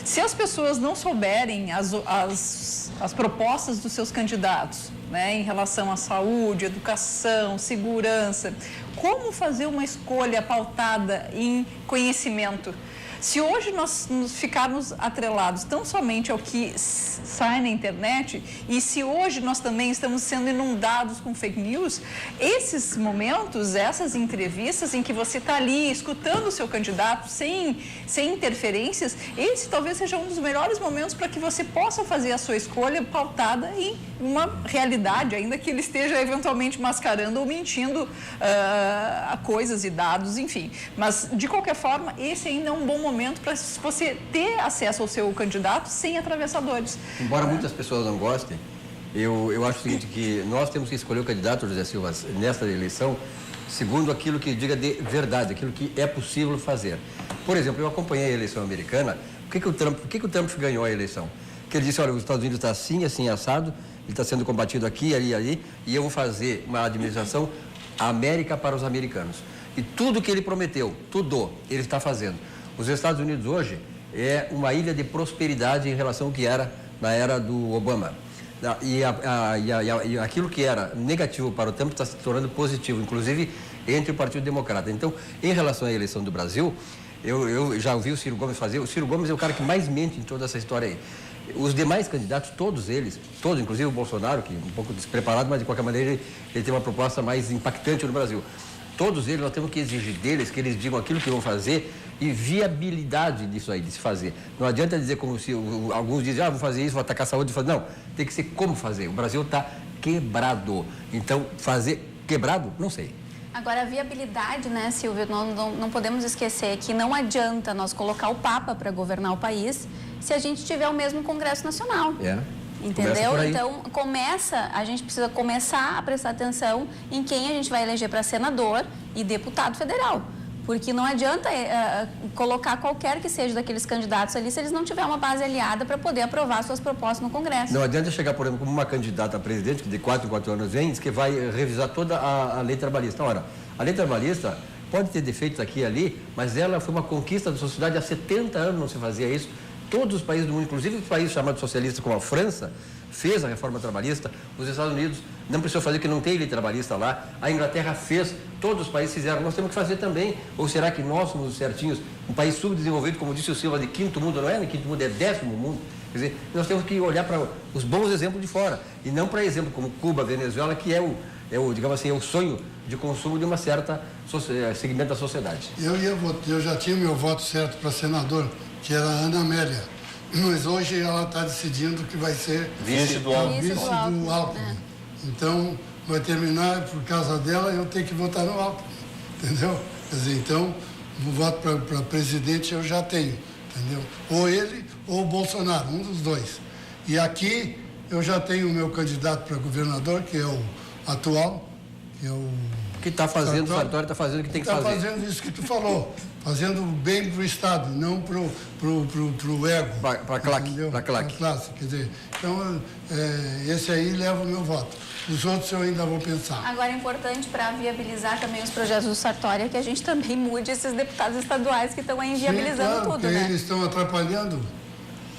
se as pessoas não souberem as propostas dos seus candidatos, né, em relação à saúde, educação, segurança, como fazer uma escolha pautada em conhecimento? Se hoje nós ficarmos atrelados tão somente ao que sai na internet, e se hoje nós também estamos sendo inundados com fake news, esses momentos, essas entrevistas em que você está ali escutando o seu candidato sem interferências, esse talvez seja um dos melhores momentos para que você possa fazer a sua escolha pautada em uma realidade, ainda que ele esteja eventualmente mascarando ou mentindo coisas e dados, enfim. Mas, de qualquer forma, esse ainda é um bom momento para você ter acesso ao seu candidato sem atravessadores. Embora muitas pessoas não gostem, eu acho o seguinte, que nós temos que escolher o candidato, José Silva, nesta eleição, segundo aquilo que diga de verdade, aquilo que é possível fazer. Por exemplo, eu acompanhei a eleição americana. Por que o Trump ganhou a eleição? Porque ele disse, olha, os Estados Unidos está assim, assim, assado, ele está sendo combatido aqui, ali, e eu vou fazer uma administração América para os americanos. E tudo que ele prometeu, tudo, ele está fazendo. Os Estados Unidos hoje é uma ilha de prosperidade em relação ao que era na era do Obama. E aquilo que era negativo para o Trump está se tornando positivo, inclusive entre o Partido Democrata. Então, em relação à eleição do Brasil, eu já ouvi o Ciro Gomes fazer. O Ciro Gomes é o cara que mais mente em toda essa história aí. Os demais candidatos, todos eles, inclusive o Bolsonaro, que é um pouco despreparado, mas de qualquer maneira ele tem uma proposta mais impactante no Brasil. Todos eles, nós temos que exigir deles que eles digam aquilo que vão fazer e viabilidade disso aí, de se fazer. Não adianta dizer como se alguns dizem, vou fazer isso, vou atacar a saúde. Não, tem que ser como fazer. O Brasil está quebrado. Então, fazer quebrado, não sei. Agora, a viabilidade, né, Silvio, nós não podemos esquecer que não adianta nós colocar o Papa para governar o país se a gente tiver o mesmo Congresso Nacional. Entendeu? Então, a gente precisa começar a prestar atenção em quem a gente vai eleger para senador e deputado federal. Porque não adianta colocar qualquer que seja daqueles candidatos ali se eles não tiverem uma base aliada para poder aprovar suas propostas no Congresso. Não adianta chegar, por exemplo, como uma candidata a presidente, que de 4 em 4 anos vem, diz que vai revisar toda a lei trabalhista. Ora, a lei trabalhista pode ter defeitos aqui e ali, mas ela foi uma conquista da sociedade. Há 70 anos não se fazia isso. Todos os países do mundo, inclusive os países chamados socialistas, como a França, fez a reforma trabalhista. Os Estados Unidos não precisou fazer, que não tem lei trabalhista lá. A Inglaterra fez, todos os países fizeram. Nós temos que fazer também. Ou será que nós somos os certinhos? Um país subdesenvolvido, como disse o Silva, de quinto mundo, não é? Quinto mundo é 10º mundo. Quer dizer, nós temos que olhar para os bons exemplos de fora. E não para exemplos como Cuba, Venezuela, que digamos assim, é o sonho de consumo de uma certa segmento da sociedade. Eu já tinha meu voto certo para senador, que era a Ana Amélia. Mas hoje ela está decidindo que vai ser vice do Alckmin. Então, vai terminar, por causa dela, eu tenho que votar no Alckmin. Entendeu? Quer dizer, então, o voto para presidente eu já tenho. Entendeu? Ou ele ou o Bolsonaro, um dos dois. E aqui eu já tenho o meu candidato para governador, que é o atual, que é o... Que está fazendo, o Sartori está fazendo o que tem que fazer. Está fazendo isso que tu falou, fazendo bem para o Estado, não para o ego. Para a classe. Quer dizer, então, esse aí leva o meu voto. Os outros eu ainda vou pensar. Agora, é importante para viabilizar também os projetos do Sartori é que a gente também mude esses deputados estaduais que estão aí inviabilizando tudo, né? Eles estão atrapalhando.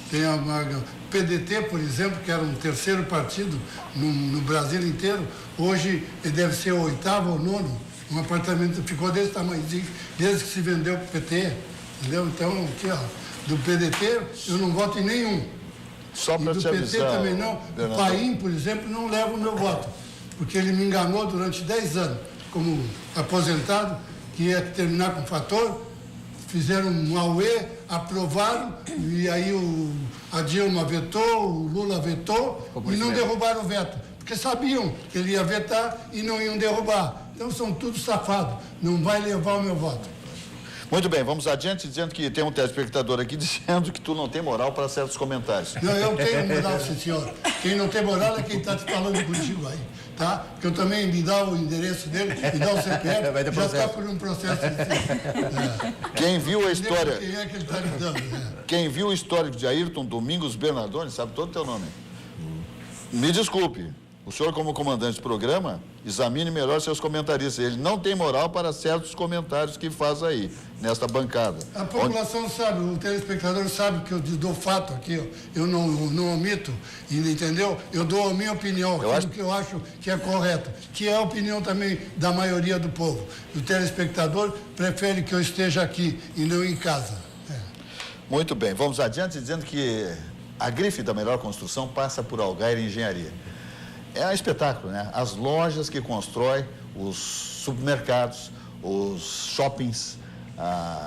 Tem o PDT, por exemplo, que era um terceiro partido no Brasil inteiro, hoje ele deve ser o 8º ou 9º. Um apartamento ficou desse tamanhozinho, desde que se vendeu para o PT. Entendeu? Então, aqui, do PDT, eu não voto em nenhum. Só para te PT avisar, também não. O Paim, por exemplo, não leva o meu voto, porque ele me enganou durante 10 anos, como aposentado, que que ia terminar com fator, fizeram um auê, aprovaram, e aí a Dilma vetou, o Lula vetou, e não derrubaram o veto, porque sabiam que ele ia vetar e não iam derrubar. Então são tudo safados, não vai levar o meu voto. Muito bem, vamos adiante, dizendo que tem um telespectador aqui dizendo que tu não tem moral para certos comentários. Não, eu tenho moral, sim, senhor. Quem não tem moral é quem está te falando contigo aí, tá? Porque eu também me dá o endereço dele, me dá o CPF, já está por um processo. Quem viu a história... Quem é que ele está me dando? Quem viu o histórico de Ayrton Domingos Bernardoni, sabe todo o teu nome. Me desculpe, o senhor como comandante do programa, examine melhor seus comentaristas. Ele não tem moral para certos comentários que faz aí, nesta bancada. A população sabe, o telespectador sabe que eu dou fato aqui, eu não omito, entendeu? Eu dou a minha opinião, aquilo que eu acho que é correto, que é a opinião também da maioria do povo. O telespectador prefere que eu esteja aqui e não em casa. Muito bem, vamos adiante dizendo que a grife da melhor construção passa por Algair Engenharia. É um espetáculo, né? As lojas que constrói, os supermercados, os shoppings,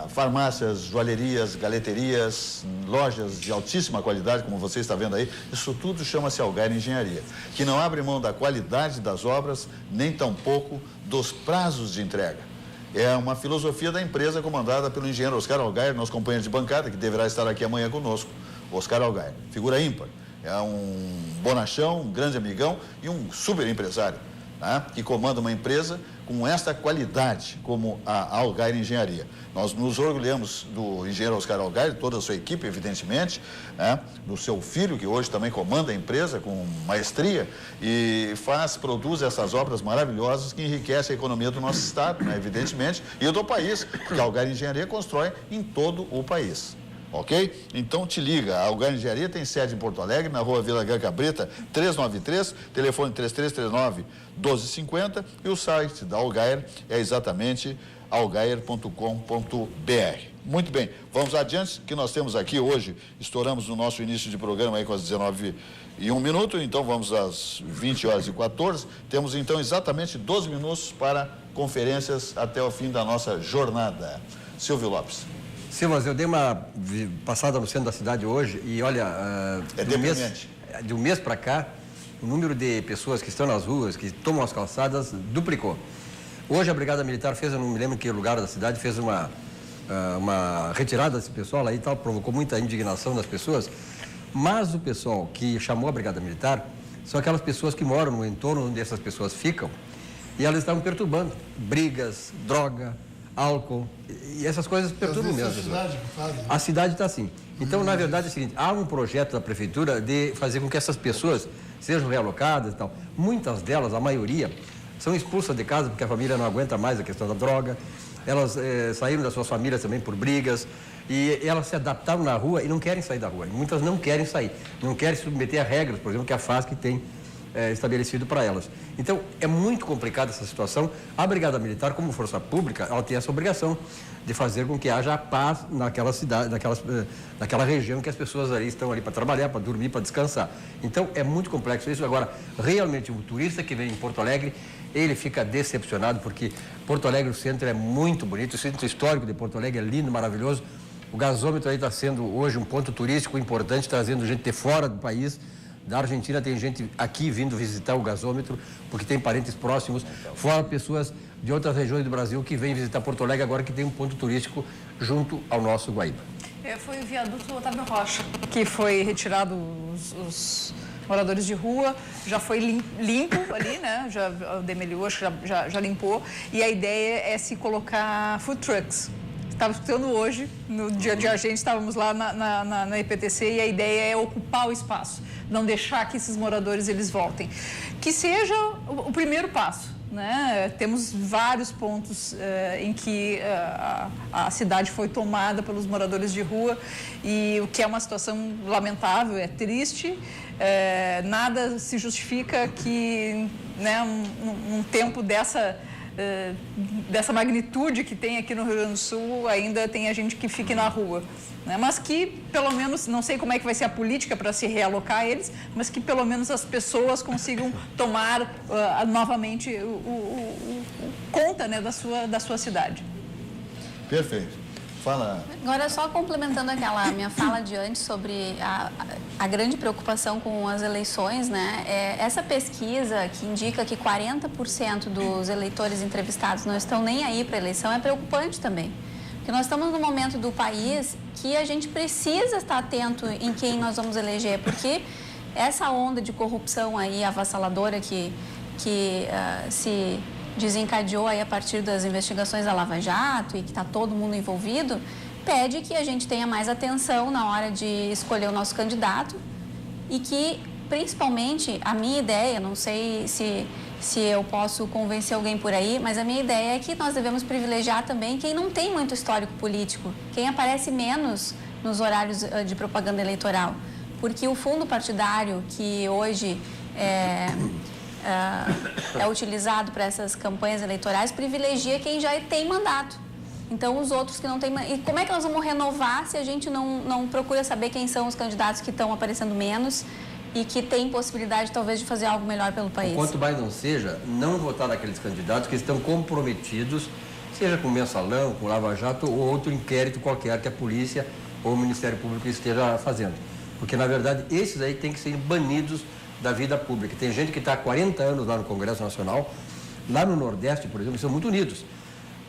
farmácias, joalherias, galeterias, lojas de altíssima qualidade, como você está vendo aí, isso tudo chama-se Algair Engenharia, que não abre mão da qualidade das obras, nem tampouco dos prazos de entrega. É uma filosofia da empresa comandada pelo engenheiro Oscar Algair, nosso companheiro de bancada, que deverá estar aqui amanhã conosco, Oscar Algair, figura ímpar. É um bonachão, um grande amigão e um super empresário, né, que comanda uma empresa com esta qualidade, como a Algair Engenharia. Nós nos orgulhamos do engenheiro Oscar Algair, toda a sua equipe, evidentemente, né, do seu filho, que hoje também comanda a empresa com maestria e produz essas obras maravilhosas que enriquecem a economia do nosso estado, né, evidentemente, e do país, porque a Algair Engenharia constrói em todo o país. Ok? Então te liga, a Algair Engenharia tem sede em Porto Alegre, na rua Vila Cabrita, 393, telefone 3339-1250 e o site da Algair é exatamente algair.com.br. Muito bem, vamos adiante, que nós temos aqui hoje, estouramos no nosso início de programa aí com as 19h01, então vamos às 20h14, temos então exatamente 12 minutos para conferências até o fim da nossa jornada. Silvio Lopes. Silvas, eu dei uma passada no centro da cidade hoje e olha, de um mês para cá, o número de pessoas que estão nas ruas, que tomam as calçadas, duplicou. Hoje a Brigada Militar fez, eu não me lembro em que lugar da cidade, fez uma retirada desse pessoal aí e tal, provocou muita indignação das pessoas, mas o pessoal que chamou a Brigada Militar são aquelas pessoas que moram no entorno onde essas pessoas ficam e elas estavam perturbando, brigas, droga, álcool, e essas coisas perturbam mesmo. A cidade está assim. Então, na verdade, é o seguinte, há um projeto da prefeitura de fazer com que essas pessoas sejam realocadas e tal. Muitas delas, a maioria, são expulsas de casa porque a família não aguenta mais a questão da droga. Elas saíram das suas famílias também por brigas e elas se adaptaram na rua e não querem sair da rua. Muitas não querem sair, não querem se submeter a regras, por exemplo, que a FASC tem estabelecido para elas. Então, é muito complicada essa situação. A Brigada Militar, como força pública, ela tem essa obrigação de fazer com que haja paz naquela cidade, naquela região que as pessoas ali estão ali para trabalhar, para dormir, para descansar. Então, é muito complexo isso. Agora, realmente, o turista que vem em Porto Alegre, ele fica decepcionado, porque Porto Alegre, o centro é muito bonito, o centro histórico de Porto Alegre é lindo, maravilhoso. O gasômetro aí está sendo hoje um ponto turístico importante, trazendo gente de fora do país. Da Argentina tem gente aqui vindo visitar o gasômetro, porque tem parentes próximos, fora pessoas de outras regiões do Brasil que vêm visitar Porto Alegre agora que tem um ponto turístico junto ao nosso Guaíba. Foi o viaduto Otávio Rocha, que foi retirado os moradores de rua, já foi limpo ali, né? O Demeliu já limpou, e a ideia é se colocar food trucks. Estava escutando hoje, no dia de agente, estávamos lá na EPTC e a ideia é ocupar o espaço, não deixar que esses moradores eles voltem. Que seja o primeiro passo, né? Temos vários pontos em que a cidade foi tomada pelos moradores de rua e o que é uma situação lamentável, é triste, nada se justifica que, né, um tempo dessa magnitude que tem aqui no Rio Grande do Sul, ainda tem a gente que fique na rua, né? Mas que pelo menos, não sei como é que vai ser a política para se realocar eles, mas que pelo menos as pessoas consigam tomar novamente conta, né, da sua cidade. Perfeito. Fala. Agora, só complementando aquela minha fala de antes sobre a grande preocupação com as eleições, né? Essa pesquisa que indica que 40% dos eleitores entrevistados não estão nem aí para a eleição é preocupante também. Porque nós estamos num momento do país que a gente precisa estar atento em quem nós vamos eleger, porque essa onda de corrupção aí avassaladora que se desencadeou aí a partir das investigações da Lava Jato e que está todo mundo envolvido, pede que a gente tenha mais atenção na hora de escolher o nosso candidato e que, principalmente, a minha ideia, não sei se eu posso convencer alguém por aí, mas a minha ideia é que nós devemos privilegiar também quem não tem muito histórico político, quem aparece menos nos horários de propaganda eleitoral, porque o fundo partidário que hoje é utilizado para essas campanhas eleitorais privilegia quem já tem mandato. Então, os outros que não têm... E como é que nós vamos renovar se a gente não procura saber quem são os candidatos que estão aparecendo menos e que têm possibilidade, talvez, de fazer algo melhor pelo país? Quanto mais não seja, não votar naqueles candidatos que estão comprometidos, seja com mensalão, com Lava Jato ou outro inquérito qualquer que a polícia ou o Ministério Público esteja fazendo. Porque, na verdade, esses aí têm que ser banidos da vida pública. Tem gente que está há 40 anos lá no Congresso Nacional, lá no Nordeste, por exemplo, são muito unidos.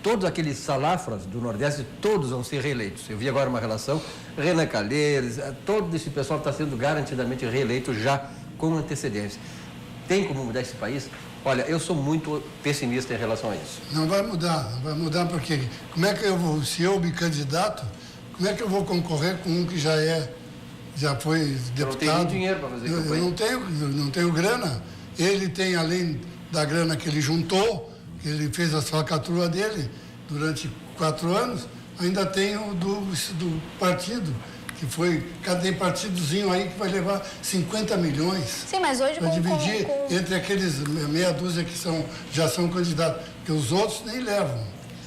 Todos aqueles salafras do Nordeste, todos vão ser reeleitos. Eu vi agora uma relação, Renan Calheiros, todo esse pessoal está sendo garantidamente reeleito já com antecedência. Tem como mudar esse país? Olha, eu sou muito pessimista em relação a isso. Não vai mudar porque como é que eu vou, se eu me candidato, como é que eu vou concorrer com um que já foi deputado? Eu não tenho nem dinheiro para fazer campanha. Eu não tenho grana. Ele tem, além da grana que ele juntou, que ele fez a falcatrua dele durante 4 anos, ainda tem o do partido, que foi, cada partidozinho aí que vai levar 50 milhões. Sim, mas hoje para dividir entre aqueles meia dúzia que já são candidatos, porque os outros nem levam.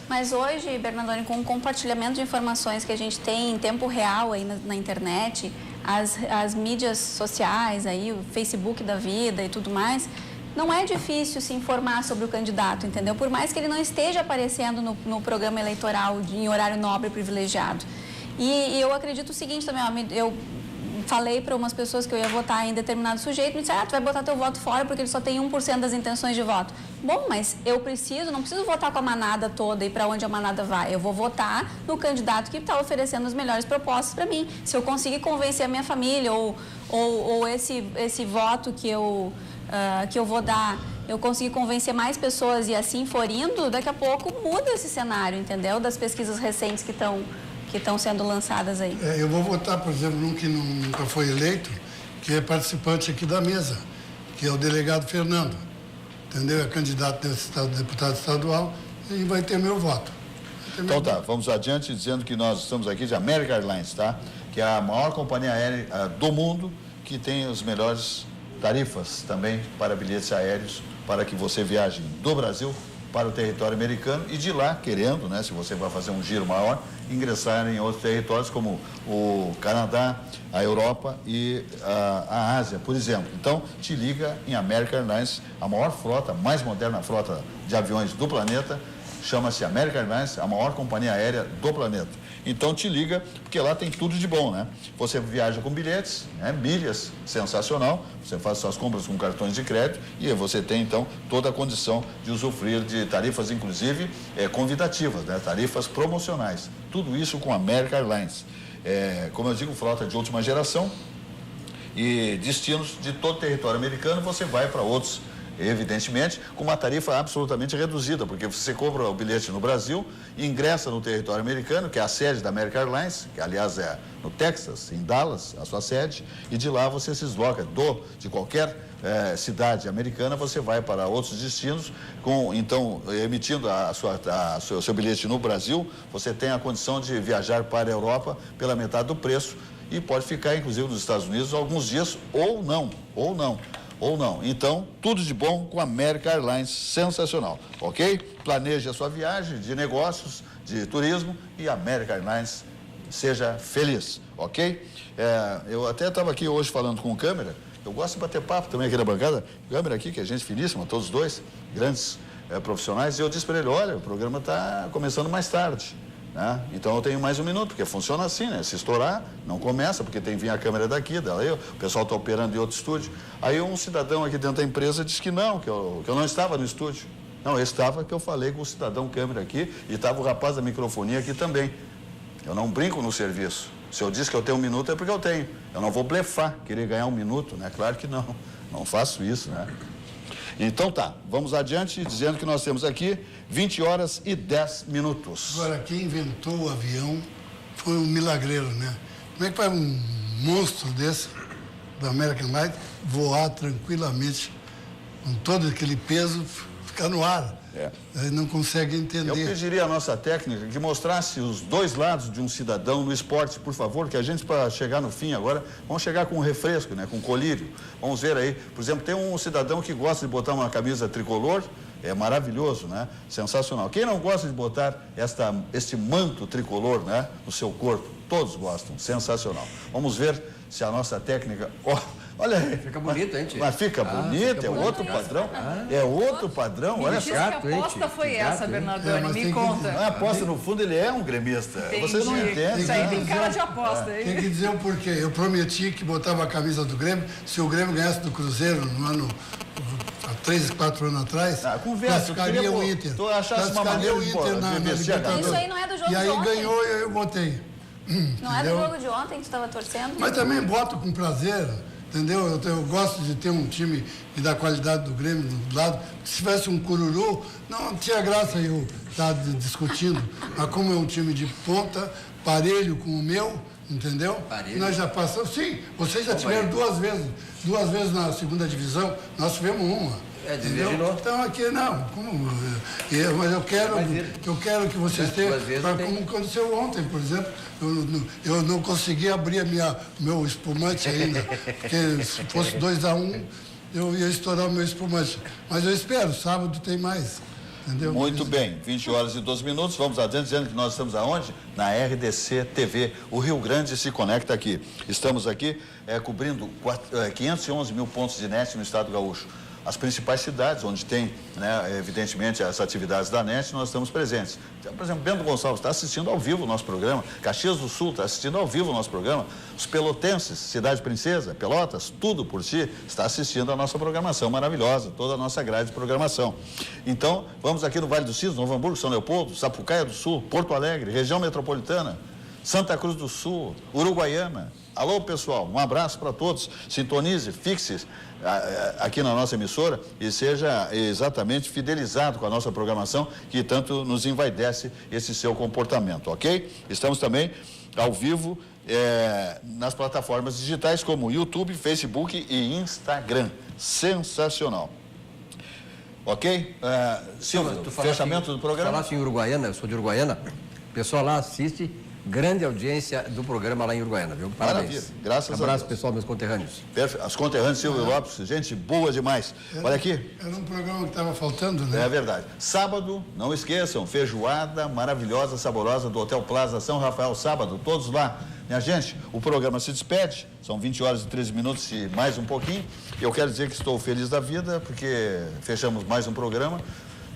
Mas hoje, Bernardoni, com o compartilhamento de informações que a gente tem em tempo real aí na internet, as mídias sociais, aí, o Facebook da vida e tudo mais, não é difícil se informar sobre o candidato, entendeu? Por mais que ele não esteja aparecendo no programa eleitoral em horário nobre e privilegiado. E eu acredito o seguinte também, ó, eu falei para umas pessoas que eu ia votar em determinado sujeito, me disseram, tu vai botar teu voto fora porque ele só tem 1% das intenções de voto. Bom, mas eu não preciso votar com a manada toda e para onde a manada vai. Eu vou votar no candidato que está oferecendo as melhores propostas para mim. Se eu conseguir convencer a minha família ou esse voto que eu vou dar, eu conseguir convencer mais pessoas e assim for indo, daqui a pouco muda esse cenário, entendeu? Das pesquisas recentes que estão sendo lançadas aí. Eu vou votar, por exemplo, num que nunca foi eleito, que é participante aqui da mesa, que é o delegado Fernando, entendeu? É candidato a deputado estadual e vai ter meu voto. Então tá, vamos adiante dizendo que nós estamos aqui de American Airlines, tá? Que é a maior companhia aérea do mundo, que tem as melhores tarifas também para bilhetes aéreos, para que você viaje do Brasil para o território americano e de lá, querendo, né, se você vai fazer um giro maior, ingressar em outros territórios como o Canadá, a Europa e a Ásia, por exemplo. Então, te liga em American Airlines, a maior frota, a mais moderna frota de aviões do planeta, chama-se American Airlines, a maior companhia aérea do planeta. Então te liga, porque lá tem tudo de bom, né? Você viaja com bilhetes, né? Milhas, sensacional, você faz suas compras com cartões de crédito e você tem então toda a condição de usufruir de tarifas, inclusive convidativas, né? Tarifas promocionais. Tudo isso com a American Airlines. Como eu digo, frota de última geração e destinos de todo o território americano, você vai para outros, evidentemente, com uma tarifa absolutamente reduzida, porque você compra o bilhete no Brasil, ingressa no território americano, que é a sede da American Airlines, que aliás é no Texas, em Dallas, a sua sede, e de lá você se desloca de qualquer cidade americana, você vai para outros destinos, então, emitindo o seu bilhete no Brasil, você tem a condição de viajar para a Europa pela metade do preço e pode ficar, inclusive, nos Estados Unidos alguns dias ou não. Então, tudo de bom com a American Airlines, sensacional, ok? Planeje a sua viagem de negócios, de turismo e a American Airlines, seja feliz, ok? Eu até estava aqui hoje falando com o Câmara, eu gosto de bater papo também aqui na bancada, Câmara aqui, que é gente finíssima, todos os dois, grandes profissionais, e eu disse para ele, olha, o programa está começando mais tarde, né? Então eu tenho mais 1 minuto, porque funciona assim, né? Se estourar, não começa, porque tem que vir a câmera daqui, daí o pessoal está operando em outro estúdio. Aí um cidadão aqui dentro da empresa disse que não, que eu não estava no estúdio. Não, eu estava, que eu falei com o cidadão câmera aqui e estava o rapaz da microfonia aqui também. Eu não brinco no serviço. Se eu disse que eu tenho 1 minuto é porque eu tenho. Eu não vou blefar, querer ganhar 1 minuto, né? Claro que não. Não faço isso, né? Então tá, vamos adiante dizendo que nós temos aqui 20 horas e 10 minutos. Agora, quem inventou o avião foi um milagreiro, né? Como é que vai um monstro desse, da American Light, voar tranquilamente, com todo aquele peso, ficar no ar? Ele não consegue entender. Eu pediria à nossa técnica que mostrasse os 2 lados de um cidadão no esporte, por favor, que a gente, para chegar no fim agora, vamos chegar com um refresco, né, com colírio. Vamos ver aí, por exemplo, tem um cidadão que gosta de botar uma camisa tricolor, é maravilhoso, né? Sensacional. Quem não gosta de botar este manto tricolor, né, no seu corpo? Todos gostam, sensacional. Vamos ver se a nossa técnica... Olha aí. Fica bonito, hein, tio? Mas fica bonito, é outro padrão. É outro padrão, olha só. só. Que aposta foi essa, Bernardoni? Me conta. A aposta, no fundo, ele é um gremista. Vocês não entendem. Isso aí tem cara de aposta. Tem que dizer o porquê. Eu prometi que botava a camisa do Grêmio, se o Grêmio ganhasse do Cruzeiro no ano... há 3, 4 anos atrás, classificaria o Inter. Tu achasse uma maneira o Inter na Libertadores. Isso aí não é do jogo de ontem. E aí ganhou e eu botei. Não é do jogo de ontem que tu estava torcendo? Mas também boto com prazer, entendeu? Eu gosto de ter um time e da qualidade do Grêmio do lado. Se tivesse um cururu, não tinha graça eu estar discutindo. Mas como é um time de ponta, parelho com o meu, entendeu? Parelho. Nós já passamos, sim, vocês já tiveram 2 vezes na segunda divisão, nós tivemos uma. Entendeu? Então aqui não, mas eu quero que vocês tenham, como aconteceu ontem, por exemplo, eu não consegui abrir meu espumante ainda, porque se fosse 2-1, eu ia estourar o meu espumante. Mas eu espero, sábado tem mais. Entendeu? Muito bem, 20 horas e 12 minutos, vamos adiante, dizendo que nós estamos aonde? Na RDC TV, o Rio Grande se conecta aqui. Estamos aqui cobrindo 511 mil pontos de NET no estado gaúcho. As principais cidades onde tem, né, evidentemente, as atividades da NET, nós estamos presentes. Então, por exemplo, Bento Gonçalves está assistindo ao vivo o nosso programa, Caxias do Sul está assistindo ao vivo o nosso programa, os pelotenses, Cidade Princesa, Pelotas, tudo por si, está assistindo a nossa programação maravilhosa, toda a nossa grade de programação. Então, vamos aqui no Vale dos Sinos, Novo Hamburgo, São Leopoldo, Sapucaia do Sul, Porto Alegre, região metropolitana, Santa Cruz do Sul, Uruguaiana. Alô, pessoal, um abraço para todos. Sintonize, fixe aqui na nossa emissora e seja exatamente fidelizado com a nossa programação, que tanto nos envaidece esse seu comportamento, ok? Estamos também ao vivo nas plataformas digitais como YouTube, Facebook e Instagram. Sensacional. Ok? Silvio, fechamento do programa? Falasse em Uruguaiana, eu sou de Uruguaiana, o pessoal lá assiste. Grande audiência do programa lá em Uruguaiana, viu? Parabéns. Maravilha, graças a Deus. Abraço, pessoal, meus conterrâneos. Perfeito. As conterrâneas Silvio Lopes, gente boa demais. Olha aqui. Era um programa que estava faltando, né? É verdade. Sábado, não esqueçam, feijoada maravilhosa, saborosa do Hotel Plaza São Rafael, sábado, todos lá. Minha gente, o programa se despede, são 20 horas e 13 minutos e mais um pouquinho. Eu quero dizer que estou feliz da vida, porque fechamos mais um programa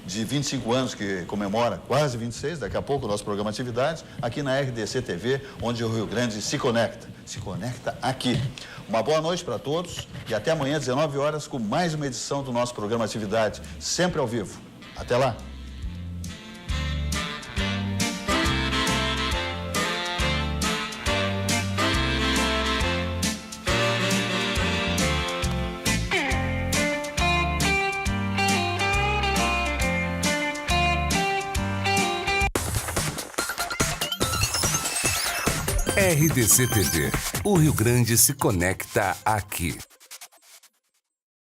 de 25 anos que comemora, quase 26, daqui a pouco o nosso programa Atividades, aqui na RDC TV, onde o Rio Grande se conecta aqui. Uma boa noite para todos e até amanhã, 19 horas, com mais uma edição do nosso programa Atividades, sempre ao vivo. Até lá! RDC TV. O Rio Grande se conecta aqui.